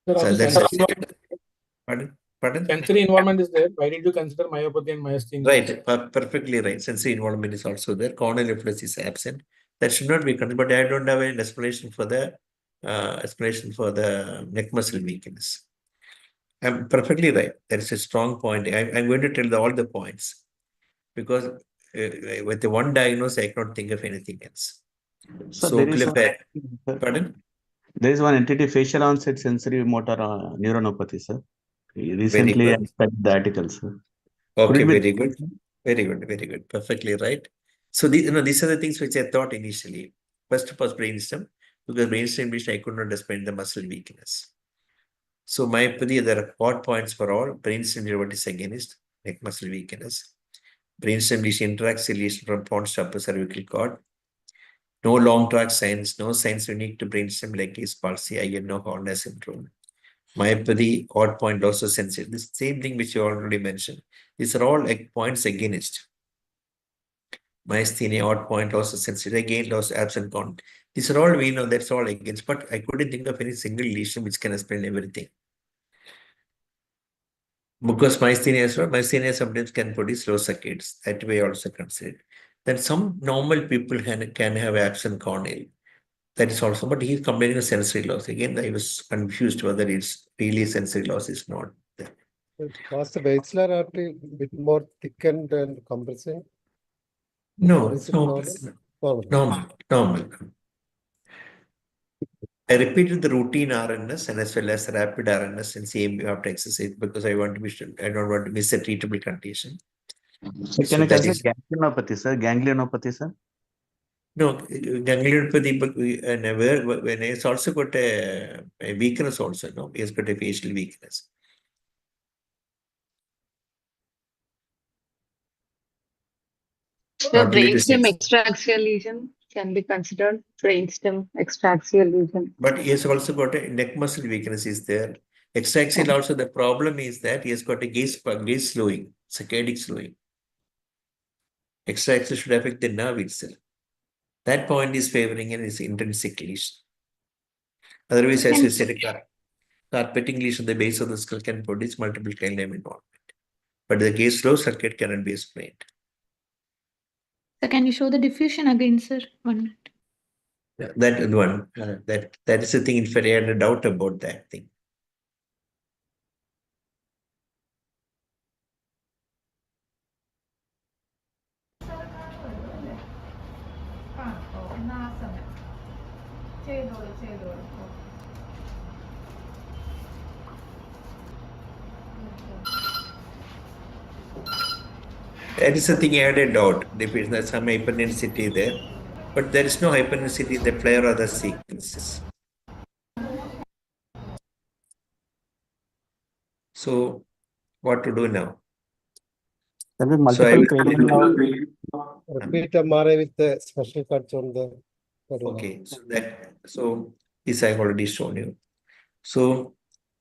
So that's Pardon? Sensory involvement is there. Why did you consider myopathy and myasthenia? Right, perfectly right. Sensory involvement is also there. Corneal reflex is absent. That should not be considered, but I don't have an explanation for the neck muscle weakness. I'm perfectly right. There is a strong point. I'm going to tell all the points because with the one diagnosis, I cannot think of anything else. So there is Pardon? There is one entity, facial onset sensory motor neuronopathy, sir. Recently, I studied the article, sir. Okay, very good. Very good, very good. Perfectly right. So these are the things which I thought initially. First was brainstem, because brainstem lesion I could not explain the muscle weakness. So myopathy, there are 4 points for all. Brainstem uveitis against neck muscle weakness. Brainstem lesion intraxial lesion from pons to upper cervical cord. No long track signs, no signs unique to brainstem like is palsy, no Horner syndrome. Myopathy, odd point loss of sensitivity. The same thing which you already mentioned. These are all like points against. Myasthenia, odd point loss of sensitivity, again loss absent count. These are all we know, that's all against, but I couldn't think of any single lesion which can explain everything. Because myasthenia sometimes can produce low saccades. That way also considered. Then some normal people can have absent corneal. That is also, but he's complaining of sensory loss. Again, I was confused whether it's really sensory loss is not there. Was the basilar artery a bit more thickened and compressing? No, normal. I repeated the routine RNS and as well as rapid RNS and CMB after exercise because I don't want to miss a treatable condition. So can I consider ganglionopathy, sir? Ganglionopathy, sir? No, ganglionopathy, but when it's also got a weakness also, no? It's got a facial weakness. The brainstem extraxial lesion can be considered brainstem extraxial lesion. But he has also got a neck muscle weakness is there. Extraxial also, the problem is that he has got a gaze slowing, saccadic slowing. Extraxial should affect the nerve itself. That point is favoring in his intrinsic lesion. Otherwise, as you said, carpeting lesion, the base of the skull can produce multiple cranial involvement. But the gaze slow circuit cannot be explained. So can you show the diffusion again, sir? 1 minute. That one, that is the thing. In fact, I had a doubt about that thing. That is the thing I had a doubt. There is some hyperintensity there, but there is no hyperintensity in the player or the sequences. So, what to do now? There will be So I multiple will cranial Repeat MRI with the special cuts on the. Okay, so this I've already shown you. So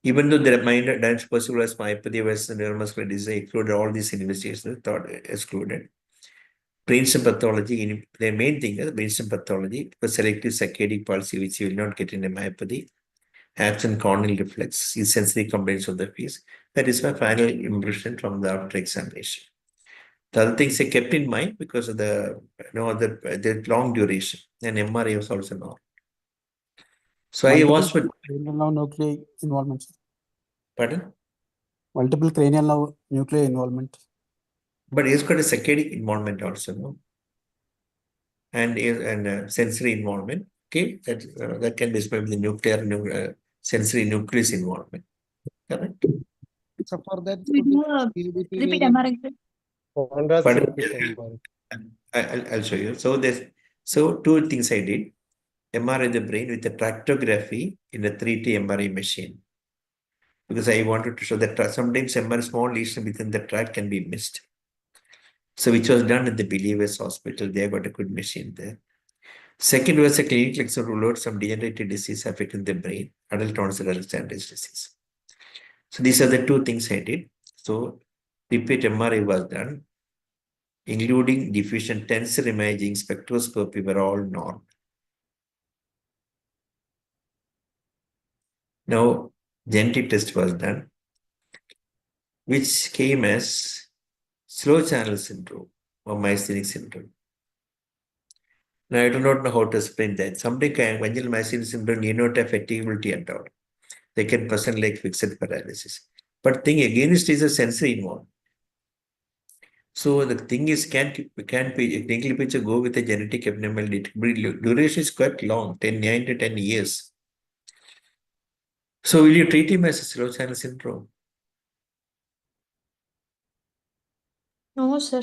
even though the minor damage possible as myopathy versus neuromuscular disease excluded all these investigations, thought excluded. Brainstem pathology, the main thing is brainstem pathology, the selective saccadic palsy, which you will not get in a myopathy, absent corneal reflex, is sensory complaints of the face. That is my final impression from the after examination. The other things I kept in mind because of the the long duration, and MRI was also not. So I was for cranial nerve nuclei involvement. Pardon? Multiple cranial nerve nuclei involvement. But it's got a saccadic involvement also, no? And sensory involvement. Okay, that can be described with the nuclear sensory nucleus involvement. Correct? So for that, Repeat MRI. I'll show you. So two things I did. MRI the brain with a tractography in a 3D MRI machine. Because I wanted to show that sometimes MRI small lesion within the tract can be missed. So which was done at the Believers Hospital. They got a good machine there. Second was a clinical exam ruled out some degenerative disease affecting the brain, adult onset Alexander's disease. So these are the two things I did. So repeat MRI was done, including diffusion tensor imaging, spectroscopy were all normal. Now genetic test was done, which came as slow channel syndrome or myasthenic syndrome. Now, I do not know how to explain that. Somebody can, congenital myasthenic syndrome need not have fatigability at all. They can present like fixed paralysis. But thing against is a sensory involved. So the thing is, can clinical picture go with a genetic abnormality? Duration is quite long, 9 to 10 years. So will you treat him as a slow channel syndrome? No, sir.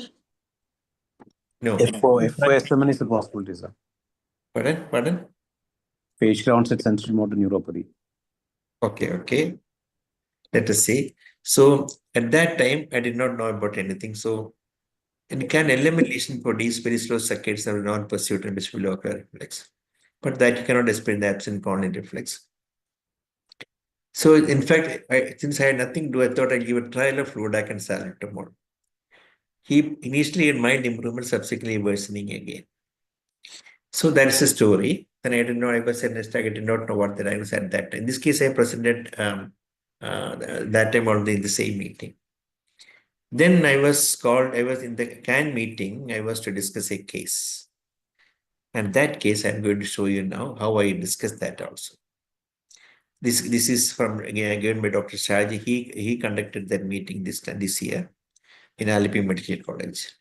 No. FOSMN is a possibility, sir. Pardon? Facial onset sensory motor neuropathy. Okay. Let us see. So at that time, I did not know about anything. So, and can LML lesion produce very slow saccades or non-pursuit and below reflex? But that you cannot explain the absent corneal reflex. So in fact, since I had nothing to do, I thought I'd give a trial of Fludac and salbutamol. He initially had mild improvement, subsequently worsening again. So that's the story. And I didn't know, I was I did not know what the diagnosis at that time. In this case, I presented that time only in the same meeting. Then I was in the CAN meeting, I was to discuss a case. And that case, I'm going to show you now how I discussed that also. This is from given by Dr. Shaji. He conducted that meeting this year in Alleppey Medical College.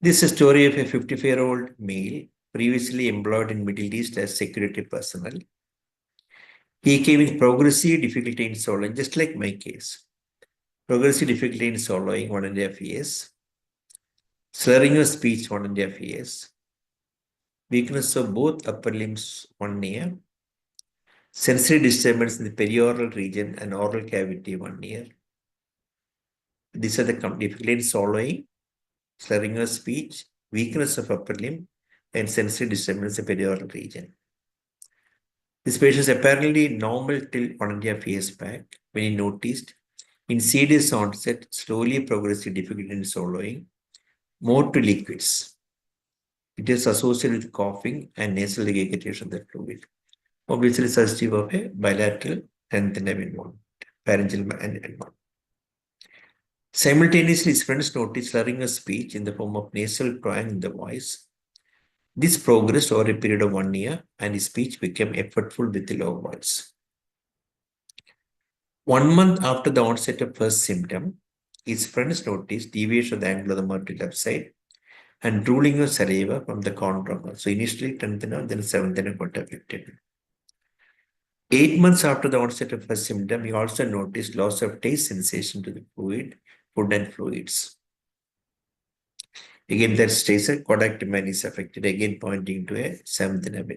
This is a story of a 55-year-old male previously employed in Middle East as security personnel. He came with progressive difficulty in swallowing, just like my case. Progressive difficulty in swallowing 1.5 years. Slurring of speech 1.5 years. Weakness of both upper limbs 1 year. Sensory disturbance in the perioral region and oral cavity 1 year. These are the difficulty in swallowing, slurring of speech, weakness of upper limb, and sensory disturbance in the perioral region. This patient is apparently normal till 1.5 years back when he noticed insidious onset, slowly progressive difficulty in swallowing, more to liquids. It is associated with coughing and nasal regurgitation of the fluid. Obviously suggestive of a bilateral and involvement, pharyngeal involvement. Simultaneously, his friends noticed slurring of speech in the form of nasal twang in the voice. This progressed over a period of 1 year and his speech became effortful with the low voice. 1 month after the onset of first symptom, his friends noticed deviation of the angle of the mouth to left side, and drooling of saliva from the corner. So initially 10th nerve, then 7th nerve got affected. 8 months after the onset of first symptom, he also noticed loss of taste sensation to the food and fluids. Again, that stays a Kodak domain is affected, again pointing to a 7th nerve.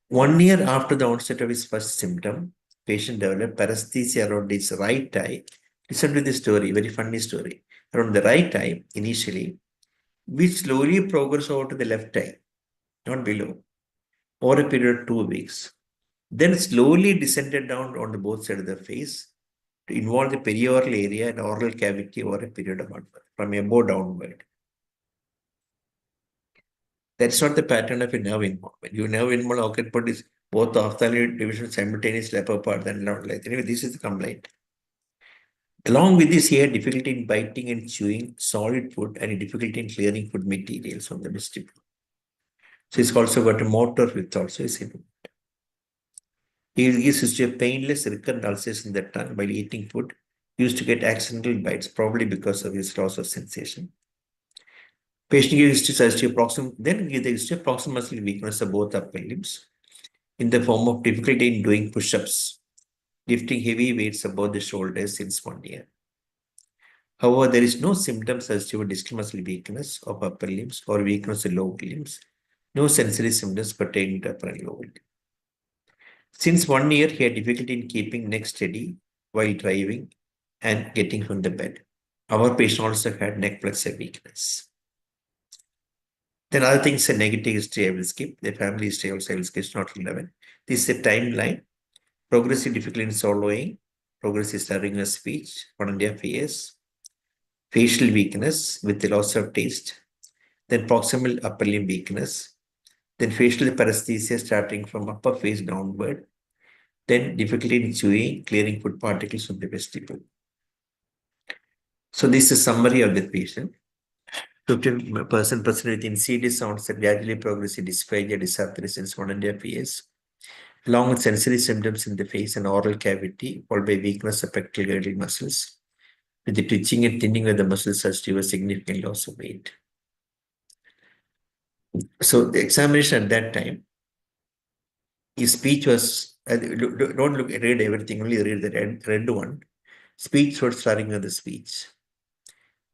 1 year after the onset of his first symptom, patient developed paresthesia around his right eye. Listen to this story, very funny story. Around the right eye, initially, which slowly progressed over to the left eye, not below, over a period of 2 weeks. Then slowly descended down on the both sides of the face to involve the perioral area and oral cavity over a period of 1 month, from above downward. That's not the pattern of a nerve involvement. Your nerve involvement occurred is both ophthalmic division simultaneously upper part and lower length. Anyway, this is the complaint. Along with this, he had difficulty in biting and chewing solid food and difficulty in clearing food materials from the vestibule. So he's also got a motor which also is involved. He is history of painless recurrent ulcers in the tongue while eating food. He used to get accidental bites, probably because of his loss of sensation. Patient gives history of proximal muscle weakness of both upper limbs in the form of difficulty in doing push-ups, lifting heavy weights above the shoulders since 1 year. However, there is no symptoms suggestive of distal muscle weakness of upper limbs or weakness of lower limbs. No sensory symptoms pertaining to upper and lower limbs. Since 1 year, he had difficulty in keeping neck steady while driving and getting from the bed. Our patient also had neck flexor weakness. Then other things, a negative history I will skip. The family history also I will skip, not relevant. This is a timeline. Progressive difficulty in swallowing, progressive slurring of speech, 1.5 years. Facial weakness with the loss of taste. Then proximal upper limb weakness. Then facial paresthesia starting from upper face downward. Then difficulty in chewing, clearing food particles from the vestibule. So this is a summary of the patient. 50% present with insidious onset, gradually progressive dysphagia, dysarthria since 1.5 years, along with sensory symptoms in the face and oral cavity, followed by weakness of pectoral girdle muscles, with the twitching and thinning of the muscles such to a significant loss of weight. So the examination at that time, his speech was, don't read everything, only read the red one. Speech was slurring of the speech.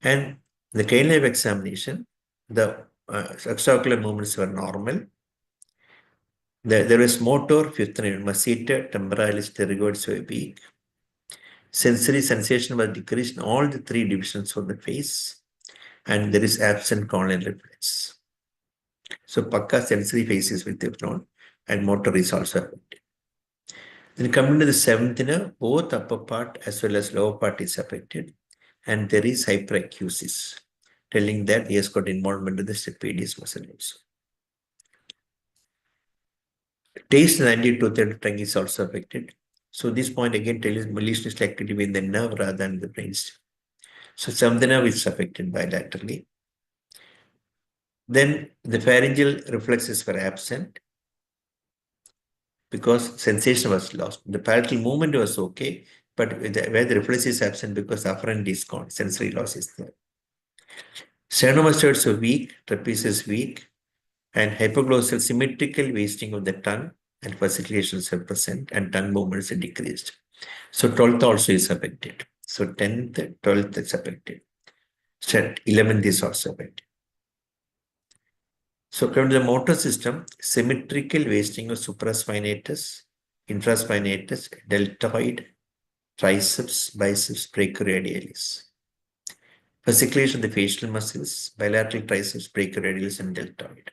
And the cranial examination, the extraocular movements were normal. There was motor, fifth nerve, masseter, temporalis, pterygoids were weak. Sensory sensation was decreased in all the 3 divisions of the face, and there is absent corneal reflex. So, pakka sensory face is withdrawn, and motor is also affected. Then coming to the 7th nerve, both upper part as well as lower part is affected, and there is hyperacusis, telling that he has got involvement in the stapedius muscle also. Taste and anti-tooth tongue is also affected. So this point again tells malicious activity in the nerve rather than the brainstem. So 7th nerve is affected bilaterally. Then the pharyngeal reflexes were absent because sensation was lost. The palatal movement was okay, but where the reflex is absent because afferent is gone, sensory loss is there. Sternomastoids are weak, trapezius is weak, and hypoglossal symmetrical wasting of the tongue and fasciculations are present and tongue movements are decreased. So 12th also is affected. So 10th, 12th is affected. 11th is also affected. So coming to the motor system, symmetrical wasting of supraspinatus, infraspinatus, deltoid, triceps, biceps, brachioradialis. Fasciculation of the facial muscles, bilateral triceps, brachioradialis, and deltoid.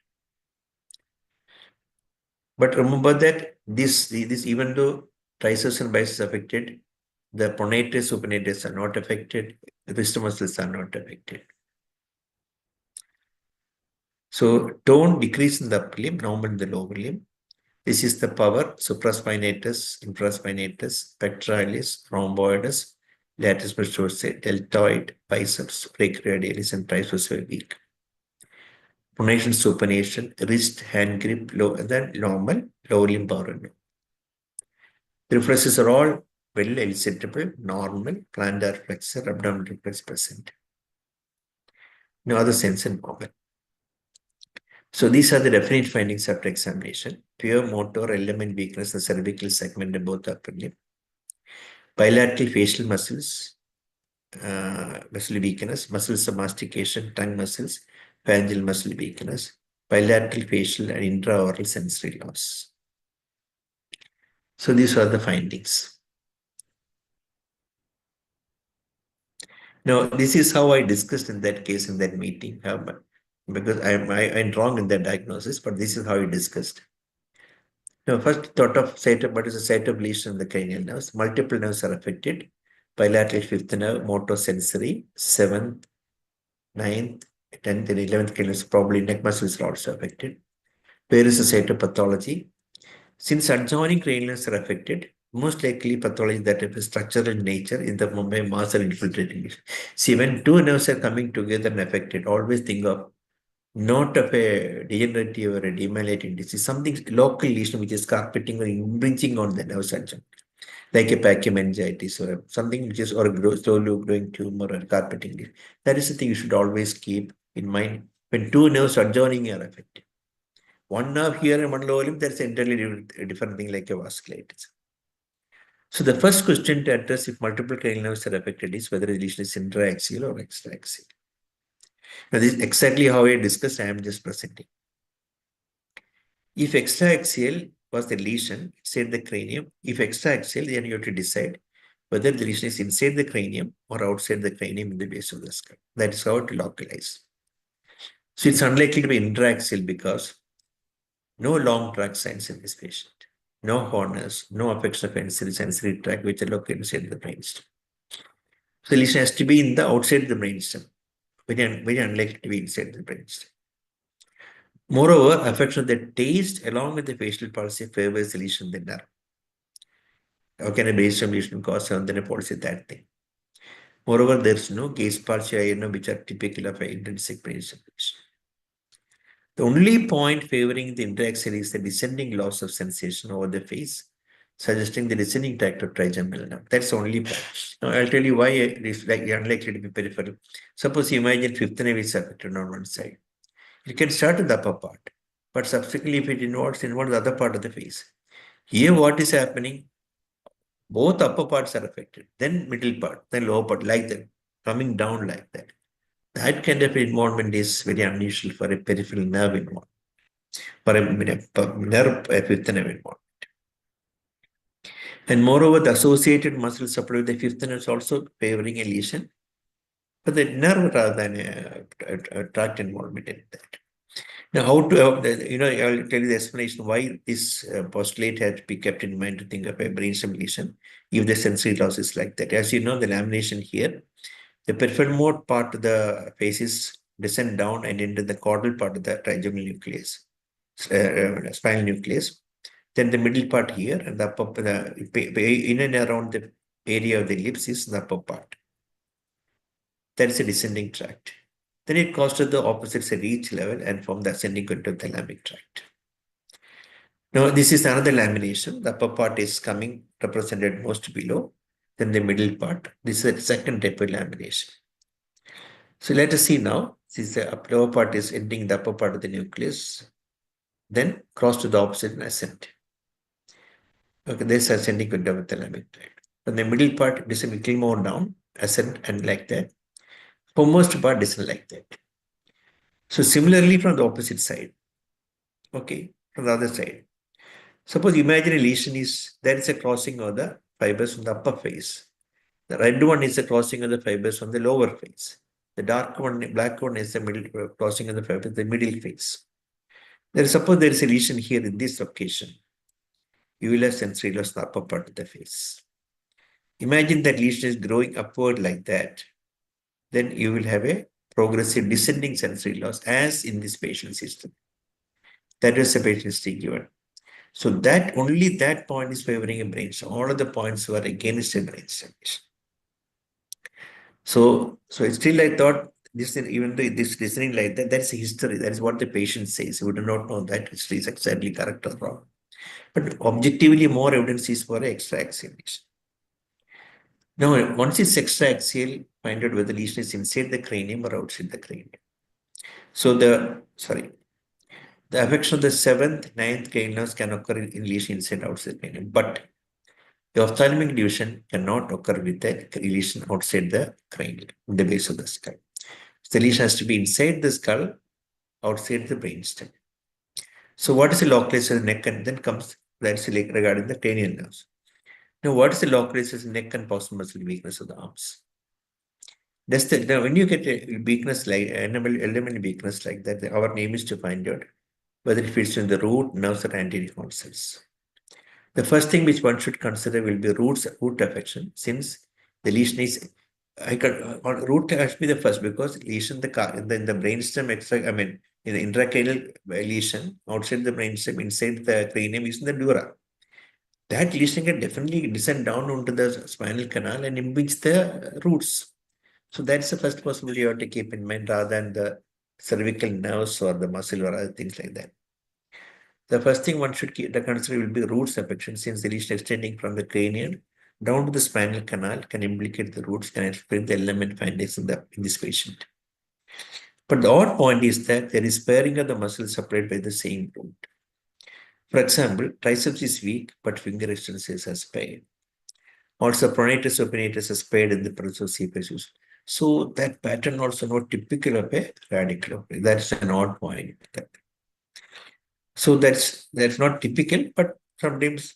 But remember that this even though triceps and biceps are affected, the pronatus, supinatus are not affected, the wrist muscles are not affected. So tone decrease in the upper limb, normal in the lower limb. This is the power, supraspinatus, infraspinatus, pectoralis, rhomboidus, latissimus dorsi, deltoid, biceps, brachioradialis, and triceps were weak. Pronation, supination, wrist, hand grip, then normal, lower limb power. The reflexes are all well elicitable, normal, plantar flexor, abdominal reflex present. no other sense and organ. So these are the definite findings after examination. Pure motor element weakness in the cervical segment in both upper limb. Bilateral facial muscles, muscle weakness, muscles of mastication, tongue muscles, pharyngeal muscle weakness, bilateral facial and intraoral sensory loss. So these are the findings. Now, this is how I discussed in that case, in that meeting, because I'm wrong in that diagnosis, but this is how we discussed. Now, first thought of what is a site of lesion in the cranial nerves? Multiple nerves are affected. Bilateral fifth nerve, motor sensory, 7th, 9th, 10th, and 11th cranial nerves, probably neck muscles are also affected. Where is the site of pathology? Since adjoining cranial nerves are affected, most likely pathology that is structural in nature in the Mumbai mass are infiltrating lesion. See, when two nerves are coming together and affected, always think of not of a degenerative or a demyelinating disease, something local lesion which is carpeting or impinging on the nerve surgeon, like a pachymeningitis or something which is or a slowly growing tumor or carpeting lesion. That is the thing you should always keep in mind when two nerves adjoining are affected. One nerve here and one lower limb, that's entirely different thing like a vasculitis. So the first question to address if multiple cranial nerves are affected is whether the lesion is intraaxial or extraaxial. Now this is exactly how I discussed, I am just presenting. If extraaxial was the lesion inside the cranium, if extraaxial, then you have to decide whether the lesion is inside the cranium or outside the cranium in the base of the skull. That is how to localize. So it's unlikely to be intraaxial because no long tract signs in this patient, no horners, no affection of sensory tract which are located inside the brainstem. So the lesion has to be in the outside of the brainstem, very unlikely to be inside the brainstem. Moreover, affection of the taste along with the facial palsy favors the lesion in the nerve. How can a brainstem lesion cause then a palsy that thing? Moreover, there's no gaze palsy, which are typical of an intrinsic brainstem lesion. The only point favoring the intraaxial is the descending loss of sensation over the face, suggesting the descending tract of trigeminal nerve. That's the only point. Now, I'll tell you why it is unlikely to be peripheral. Suppose you imagine fifth nerve is affected on one side. It can start in the upper part, but subsequently, if it involves the other part of the face. Here, what is happening? Both upper parts are affected, then middle part, then lower part, like that, coming down like that. That kind of involvement is very unusual for a peripheral nerve involvement, for a nerve fifth nerve involvement. And moreover, the associated muscle supply with the fifth nerve is also favoring a lesion, but the nerve rather than a tract involvement in that. Now, how to, I'll tell you the explanation why this postulate has to be kept in mind to think of a brainstem lesion if the sensory loss is like that. As you know, the lamination here, the peripheral part of the face is descend down and into the caudal part of the trigeminal nucleus, spinal nucleus. Then the middle part here and the upper, in and around the area of the lips is the upper part. That is a descending tract. Then it goes to the opposite side, each level, and from the ascending to the thalamic tract. Now, this is another lamination. The upper part is coming represented most below, then the middle part. This is the second type of lamination. So let us see now. This is the lower part is ending the upper part of the nucleus, then cross to the opposite and ascend. Okay, this is ascending to the thalamic tract. Then the middle part is a little more down, ascend and like that. For most part, descend like that. So similarly from the opposite side, okay, from the other side. Suppose imagine a lesion is, there is a crossing of the fibers on the upper face. The red one is a crossing of the fibers on the lower face. The dark one, black one is the middle crossing of the fibers, the middle face. Suppose there is a lesion here in this location. You will have sensory loss in the upper part of the face. Imagine that lesion is growing upward like that. Then you will have a progressive descending sensory loss as in this patient system. That is the patient history given. So that only that point is favoring a brainstem. All of the points were against a brainstem. So it's still I thought this, even though this listening like that, that's a history. That is what the patient says. We do not know that history is exactly correct or wrong. But objectively, more evidence is for extraaxial lesion. Now, once it's extraaxial, find out whether the lesion is inside the cranium or outside the cranium. So the affection of the 7th, 9th cranial nerves can occur in lesion inside outside cranium, but the ophthalmic division cannot occur with a lesion outside the cranium, in the base of the skull. So the lesion has to be inside the skull, outside the brainstem. So what is the localization of the neck? And then comes that's regarding the cranial nerves. Now, what is the localization of the neck and proximal muscle weakness of the arms? Now, when you get a weakness like element weakness like that, our aim is to find out whether it fits in the root, nerves, or anterior horn cells. The first thing which one should consider will be root affection, since the lesion is root has to be the first, because lesion in the brainstem in the intracranial lesion outside the brainstem inside the cranium is in the dura. That lesion can definitely descend down onto the spinal canal and impinge the roots. So that's the first possibility you have to keep in mind, rather than the cervical nerves or the muscle or other things like that. The first thing one should consider will be roots affection, since the lesion extending from the cranium down to the spinal canal can implicate the roots, can explain the element findings in this patient. But the odd point is that there is sparing of the muscle supplied by the same root. For example, triceps is weak, but finger extensions are spared. Also, pronatus supinatus is spared in the presence of C5. So that pattern also not typical of a radiculopathy. That's an odd point. So that's not typical, but sometimes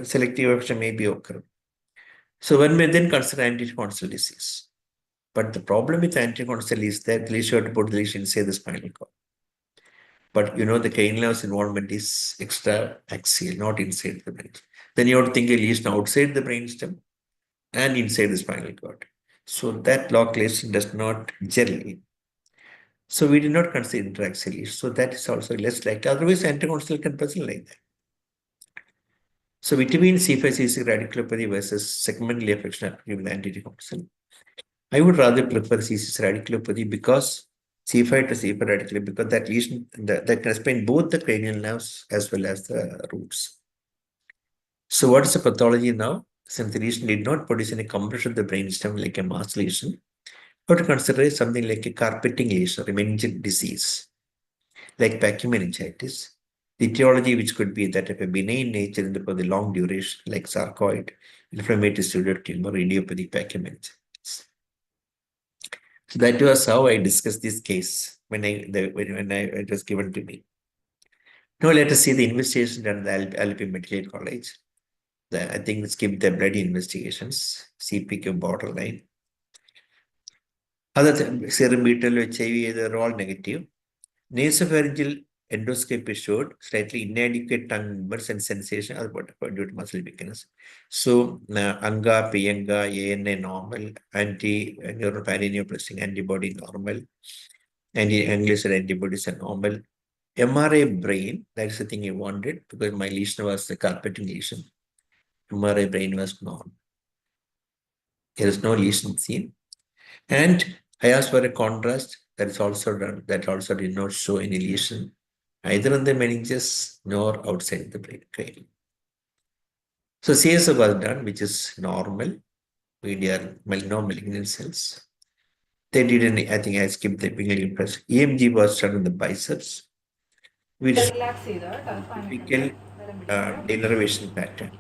selective affection may be occur. So when we then consider anterior disease, but the problem with anterior is that you have to put the lesion inside the spinal cord. But the cranial nerves involvement is extra axial, not inside the brain. Then you have to think a lesion outside the brainstem and inside the spinal cord. So that localization does not gel. So we did not consider interaxial lesion. So that is also less likely. Otherwise, anterior can present like that. So between C5-C6 radiculopathy versus segmental affection with anterior console, I would rather prefer C6 radiculopathy because C5 to C5 radiculopathy, because that lesion that can explain both the cranial nerves as well as the roots. So what is the pathology now? Since the lesion did not produce any compression of the brainstem like a mass lesion, we have to consider something like a carpeting lesion or a meningeal disease, like pachymeningitis. The etiology, which could be that of a benign nature and for the long duration, like sarcoid, inflammatory pseudoid tumor, idiopathic pachymeningitis. So that was how I discussed this case when it was given to me. Now let us see the investigation done at the LP Medical College. I think we skipped the bloody investigations, CPQ borderline. Other serum beta HIV, they're all negative. Nasopharyngeal endoscopy showed slightly inadequate tongue movements and sensation due to muscle weakness. So, ANGA, PNGA, ANA normal, anti-neuropyreneoplastic antibody normal, anti-anglicid antibodies are normal. MRI brain, that's the thing I wanted, because my lesion was the carpeting lesion. MRI brain was normal. There is no lesion seen. And I asked for a contrast. That is also done. That also did not show any lesion, either on the meninges nor outside the brain cranium. So CSF was done, which is normal. We are no malignant cells. They didn't, I think I skipped the bingeal impress. EMG was done on the biceps, which typical denervation pattern.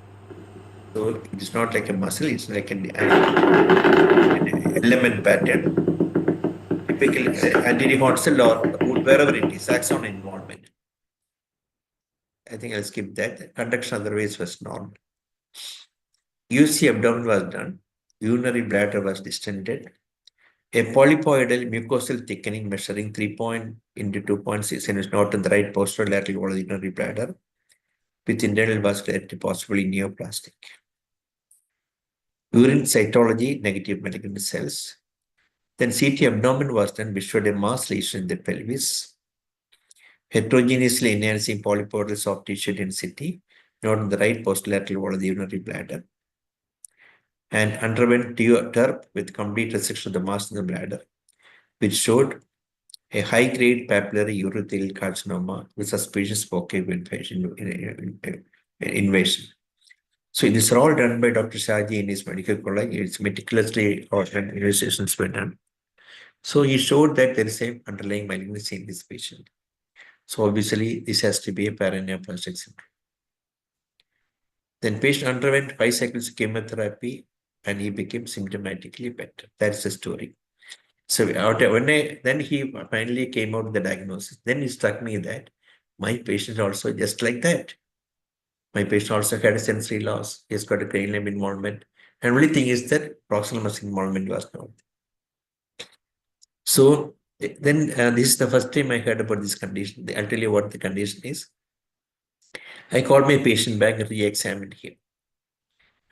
So it is not like a muscle, it's like an element pattern. Typical anterior horn cell or wherever it is, axon involvement. I think I'll skip that. Conduction otherwise was normal. UC abdomen was done. Urinary bladder was distended. A polypoidal mucosal thickening measuring 3 into 2.6 and is not in the right posterolateral wall of the urinary bladder with internal vascularity, possibly neoplastic. Urine cytology, negative malignant cells. Then CT abdomen was done, which showed a mass lesion in the pelvis. Heterogeneously enhancing polypoidal soft tissue density, not in the right posterolateral wall of the urinary bladder. And underwent TURP with complete resection of the mass in the bladder, which showed a high-grade papillary urothelial carcinoma with suspicious focal invasion. So these are all done by Dr. Shaji in his medical college. It's meticulously investigations were done. So he showed that there is a underlying malignancy in this patient. So obviously this has to be a paraneoplastic syndrome. Then patient underwent 5 cycles of chemotherapy and he became symptomatically better. That's the story. So then he finally came out with the diagnosis. Then it struck me that my patient also just like that. My patient also had a sensory loss. He has got a cranial involvement. And only thing is that proximal muscle involvement was not. So then this is the first time I heard about this condition. I'll tell you what the condition is. I called my patient back and re-examined him.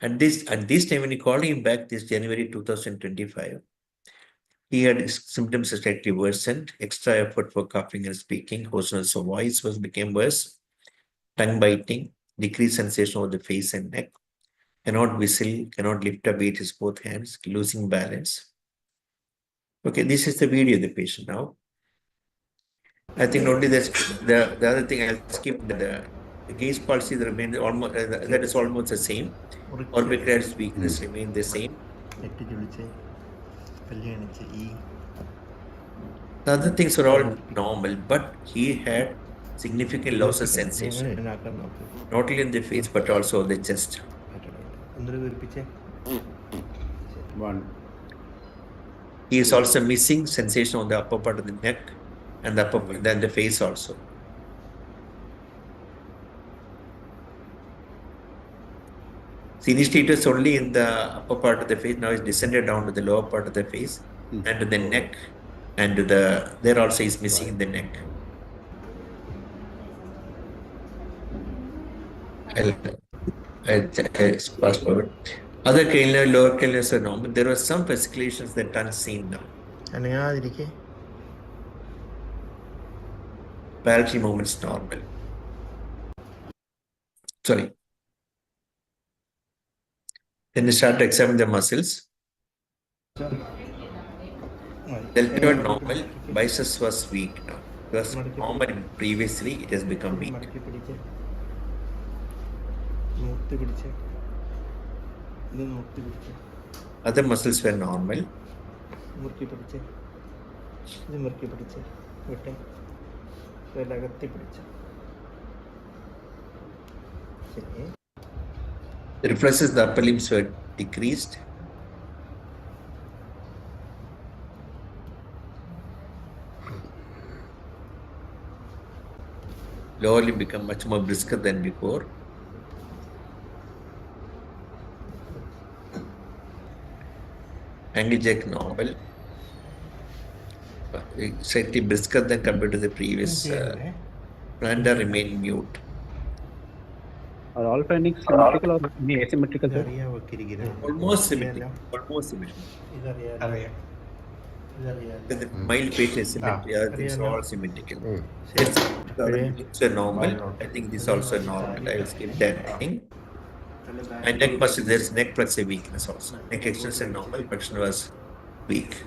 At this time, when he called him back this January 2025, he had symptoms slightly worsened, extra effort for coughing and speaking, hoarseness of voice became worse, tongue biting, decreased sensation of the face and neck, cannot whistle, cannot lift up with his both hands, losing balance. Okay, this is the video of the patient now. I think only that's the other thing I'll skip the gaze palsy that remains almost that is almost the same. Orbicularis weakness remain the same. The other things were all normal, but he had significant loss of sensation, not only in the face but also the chest. One. He is also missing sensation on the upper part of the neck and the upper then the face also. So initially it was only in the upper part of the face. Now it's descended down to the lower part of the face and to the neck, and to there also is missing in the neck. I'll pass forward. Other cranial, lower cranials are normal. There were some fasciculations that are unseen now. Parallel movements normal. Sorry. Then we start to examine the muscles. Deltoid normal, biceps was weak now. It was normal previously, it has become weak. Other muscles were normal. The reflexes, the upper limbs were decreased. Lower limb become much more brisker than before. Angle jack normal. Slightly brisker than compared to the previous. Plantar remain mute. Are all findings symmetrical or asymmetrical? Almost symmetrical. Almost symmetrical. The mild facial symmetry, other things are all symmetrical. It's a normal. I think this is also normal. I will skip that thing. And neck muscle, there's neck flexor weakness also. Neck extension normal, flexion was weak.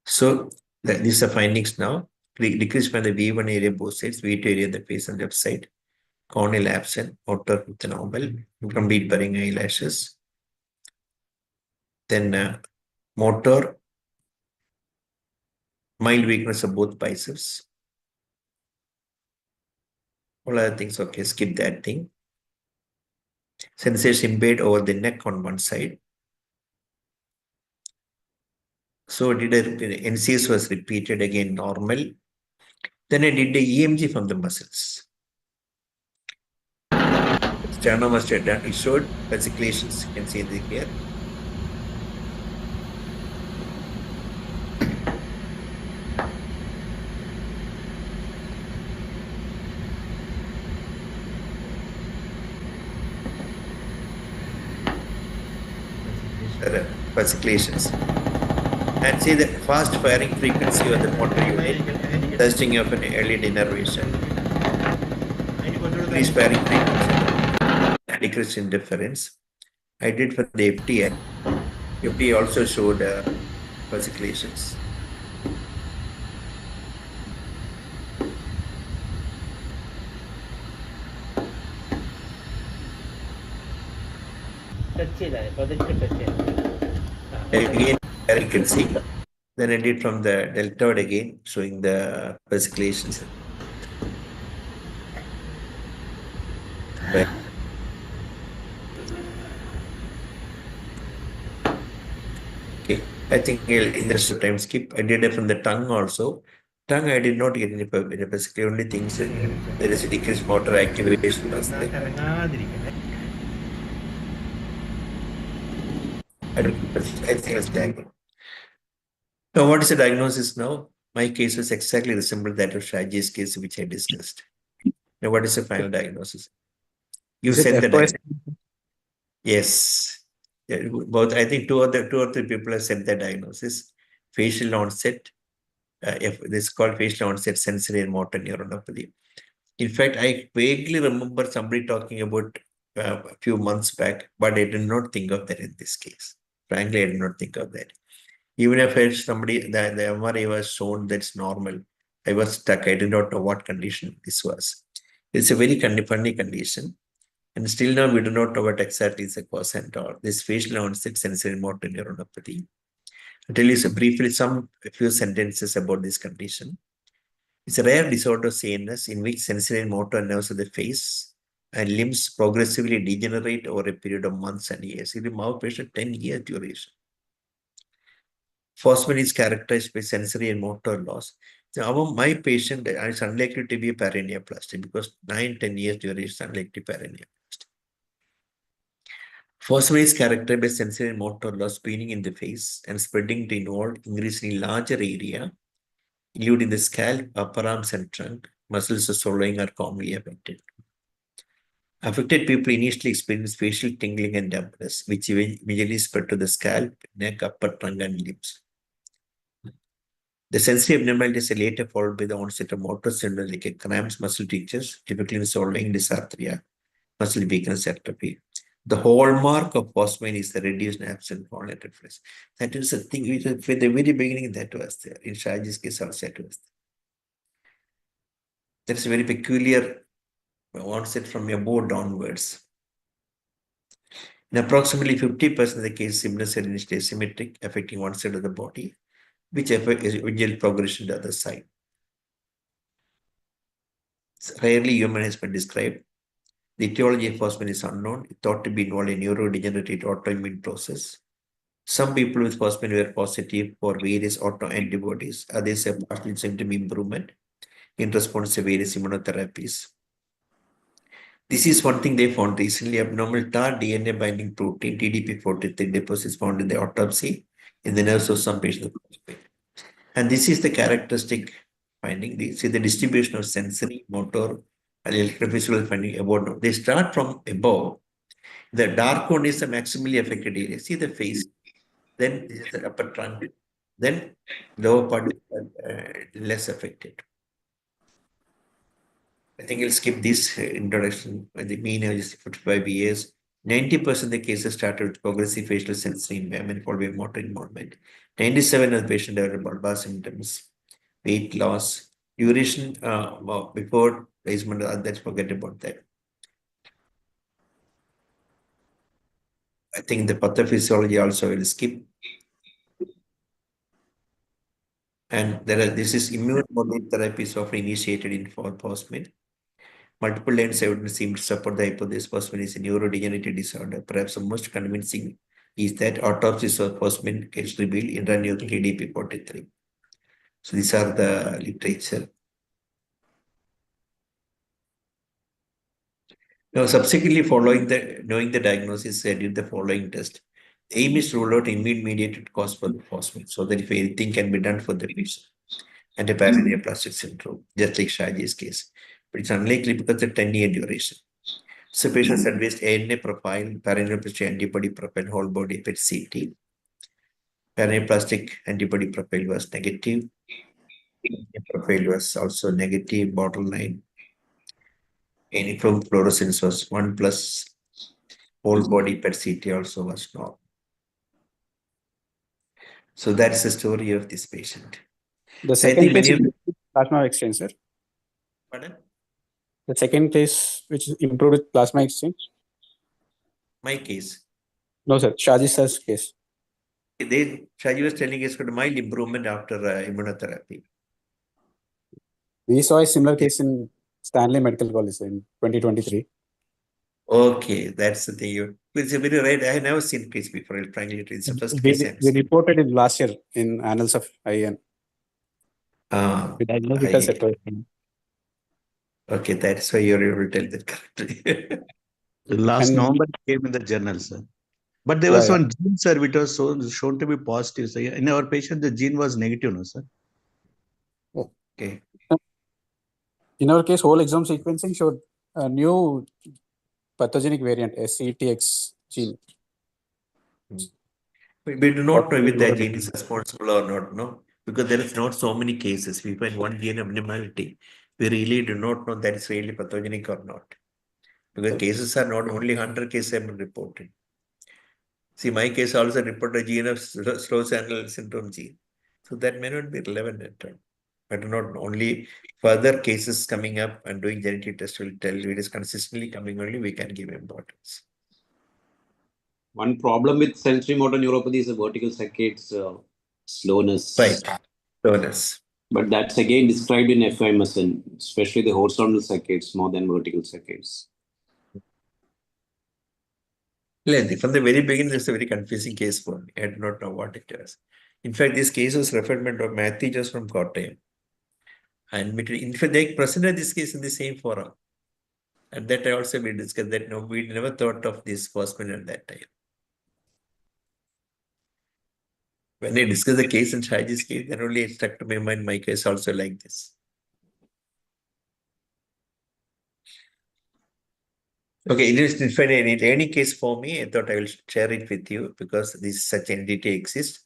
So these are findings now. Decreased by the V1 area both sides, V2 area the face and left side. Corneal absent, outer with the normal, incomplete budding eyelashes. Then motor, mild weakness of both biceps. All other things, okay, skip that thing. Sensation impaired over the neck on one side. So NCS was repeated again normal. Then I did the EMG from the muscles. Sternum was done. It showed fasciculations. You can see it here. Fasciculations. And see the fast firing frequency of the motor unit, testing of an early denervation. Increased firing frequency, decreased interference. I did for the FTI. FTI also showed fasciculations. Again, you can see. Then I did from the deltoid again, showing the fasciculations. Okay, I think in the time skip, I did it from the tongue also. Tongue, I did not get any basically only things there is a decreased motor activation. I think it's diagnosed. Now, what is the diagnosis now? My case was exactly resembled that of Shaji's case, which I discussed. Now, what is the final diagnosis? You said the diagnosis. Yes. Yeah, both, I think two or three people have said the diagnosis. Facial onset, if this is called facial onset sensory and motor neuronopathy. In fact, I vaguely remember somebody talking about a few months back, but I did not think of that in this case. Frankly, I did not think of that. Even if I somebody, the MRI was shown that's normal, I was stuck. I did not know what condition this was. It's a very funny condition. And still now we do not know what exactly is the cause and all. This facial onset sensory motor neuronopathy. I'll tell you briefly a few sentences about this condition. It's a rare disorder of CNS in which sensory and motor nerves of the face and limbs progressively degenerate over a period of months and years. It is 10 years duration. FOSMN is characterized by sensory and motor loss. So my patient is unlikely to be a paraneoplastic because 9-10 years duration is unlikely to be paraneoplastic. FOSMN is characterized by sensory and motor loss beginning in the face and spreading to involve increasingly larger area, including the scalp, upper arms, and trunk. Muscles of swallowing are commonly affected. Affected people initially experience facial tingling and numbness, which immediately spread to the scalp, neck, upper trunk, and limbs. The sensory abnormalities are later followed by the onset of motor syndrome like a cramped muscle twitches, typically in swallowing dysarthria, muscle weakness, atrophy. The hallmark of FOSMN is the reduced absent forehead reflex. That is the thing which at the very beginning that was there. In Shaji's case also it was there. That's a very peculiar onset from above downwards. In approximately 50% of the cases, symptoms are initially asymmetric, affecting one side of the body, which affects eventual progression to the other side. Rarely human has been described. The etiology of FOSMN is unknown. It thought to be involved in neurodegenerative autoimmune process. Some people with FOSMN were positive for various autoantibodies. Others have partial symptom improvement in response to various immunotherapies. This is one thing they found recently. Abnormal TAR DNA binding protein TDP43 deposits found in the autopsy in the nerves of some patients. And this is the characteristic finding. See the distribution of sensory, motor, and electrophysical finding about. They start from above. The dark one is the maximally affected area. See the face. Then this is the upper trunk. Then lower part less affected. I think I'll skip this introduction. The mean age is 45 years. 90% of the cases started with progressive facial sensory impairment followed by motor involvement. 97% of the patients developed bulbar symptoms, weight loss, duration before placement. Let's forget about that. I think the pathophysiology also will skip. And this is immunomodulating therapy is often initiated in FOSMN. Multiple lines of evidence seem to support the hypothesis FOSMN is a neurodegenerative disorder. Perhaps the most convincing is that autopsies of FOSMN gets revealed intranuclear TDP43. So these are the literature. Now, subsequently knowing the diagnosis, I did the following test. The aim is to rule out immune-mediated cause for the FOSMN so that if anything can be done for the patient and a paraneoplastic syndrome, just like Shaji's case. But it's unlikely because of 10-year duration. So patients advised ANA profile, paraneoplastic antibody profile, whole body PET-CT. Paraneoplastic antibody profile was negative. Profile was also negative, borderline. Uniform fluorescence was 1+. Whole body PET-CT also was normal. So that's the story of this patient. The second case is plasma exchange, sir. Pardon? The second case, which is improved with plasma exchange. My case? No, sir. Shaji sir's case. Shaji was telling us got mild improvement after immunotherapy. We saw a similar case in Stanley Medical College in 2023. Okay, that's the thing. It's a very rare. I have never seen case before. Frankly, it's the first case I'm We seeing. reported it last year in Annals of IN. We diagnosed it as a Okay, that's why you're able to tell that correctly. Last And- November it came in the journal, sir. But there was one gene, sir, which was shown to be positive. So in our patient, the gene was negative, no, sir? Okay. In our case, whole exome sequencing showed a new pathogenic variant, SCTX gene. We do not know if that gene is responsible or not, no? Because there is not so many cases. We find one gene abnormality. We really do not know that is really pathogenic or not. Because cases are not only 100 cases have been reported. See, my case also reported a gene of slow channel syndrome gene. So that may not be relevant at all. But not only further cases coming up and doing genetic test will tell you it is consistently coming only, we can give importance. One problem with sensory motor neuropathy is the vertical saccades slowness. Right, slowness. But that's again described in FOSMN, especially the horizontal saccades more than vertical saccades. From the very beginning, it's a very confusing case for me. I do not know what it is. In fact, this case was referred by Dr. Matthew just from Kottayam. And in fact, they presented this case in the same forum. At that time also we discussed that no, we never thought of this FOSMN at that time. When they discussed the case in Shaji's case, then only it stuck to my mind, my case also like this. Okay, if any case for me, I thought I will share it with you because this such entity exists.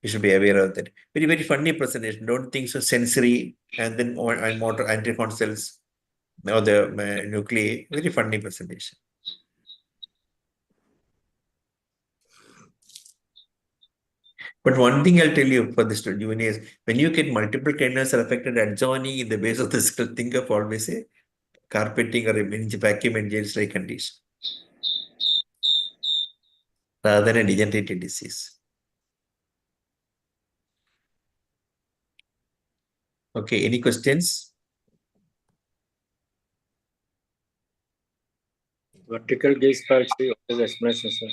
You should be aware of that. Very, very funny presentation. Don't think so sensory and then motor antiphon cells or the nuclei. Very funny presentation. But one thing I'll tell you for this junior is when you get multiple tendons affected adjoining in the base of the skull, think of always a carpeting or a vacuum engines like condition rather than a degenerative disease. Okay, any questions? Vertical gaze palsy, what is the explanation, sir?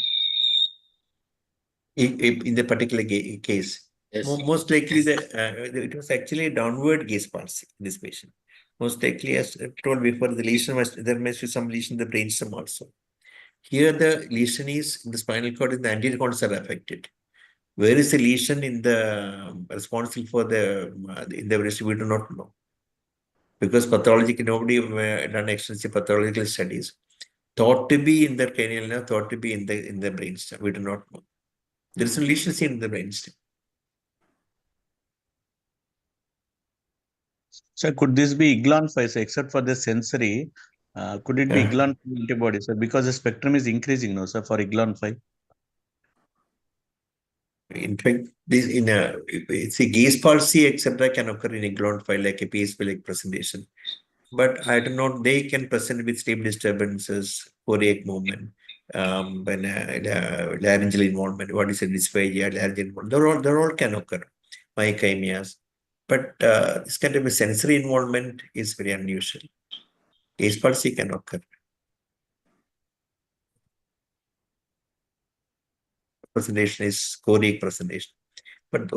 In the particular case, Yes. most likely it was actually a downward gaze palsy in this patient. Most likely, as I told before, the lesion there must be some lesion in the brainstem also. Here, the lesion is in the spinal cord, in the anterior corners are affected. Where is the lesion in the responsible for in the breast? We do not know. Because pathological, nobody done extensive pathological studies. Thought to be in the cranial nerve, thought to be in the brainstem. We do not know. There is a lesion seen in the brainstem. So could this be Eglon5, except for the sensory? Could it be Eglon antibody, sir? Because the spectrum is increasing, no, sir, for Eglon5. In fact, it's a gaze palsy, etc., can occur in Eglon5 like a PSP-like presentation. But I don't know, they can present with sleep disturbances, choreic movement, when laryngeal involvement, what is a dysphagia, laryngeal involvement, they all can occur, myochymias. But this kind of a sensory involvement is very unusual. Gaze palsy can occur. Presentation is choreic presentation. But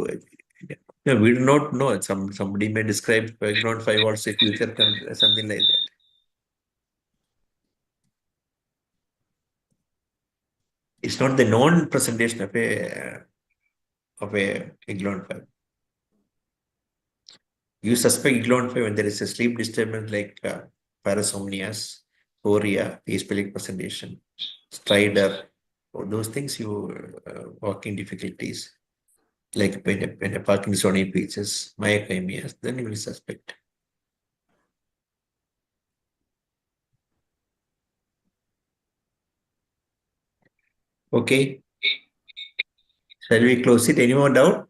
we do not know. Somebody may describe Eglon5 also future, something like that. It's not the known presentation of a Eglon5. You suspect Eglon5 when there is a sleep disturbance like parasomnias, chorea, aspelic presentation, stridor, or those things walking difficulties, like when a Parkinsonian features, myochymias, then you will suspect. Okay. Shall we close it? Any more doubt?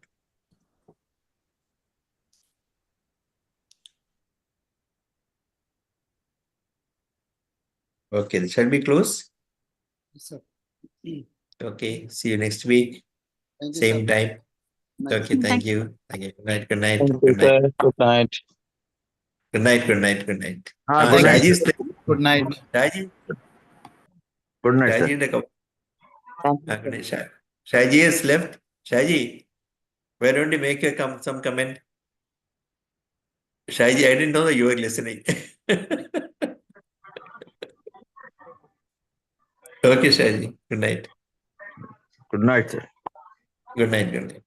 Okay, shall we close? Yes, sir. Okay, see you next week. Thank you, Same sir. time. Okay, thank you. Okay, good night, good night, Thank you, good night. sir. Good night. Good night, good night, good night. Good night. Shaji is there. Good night. Shaji, Good night, sir. Shaji, good night, Shaji. Shaji has left. Shaji, why don't you make some comment? Shaji, I didn't know that you were listening. Okay, Shaji. Good night. Good night, sir. Good night, good night.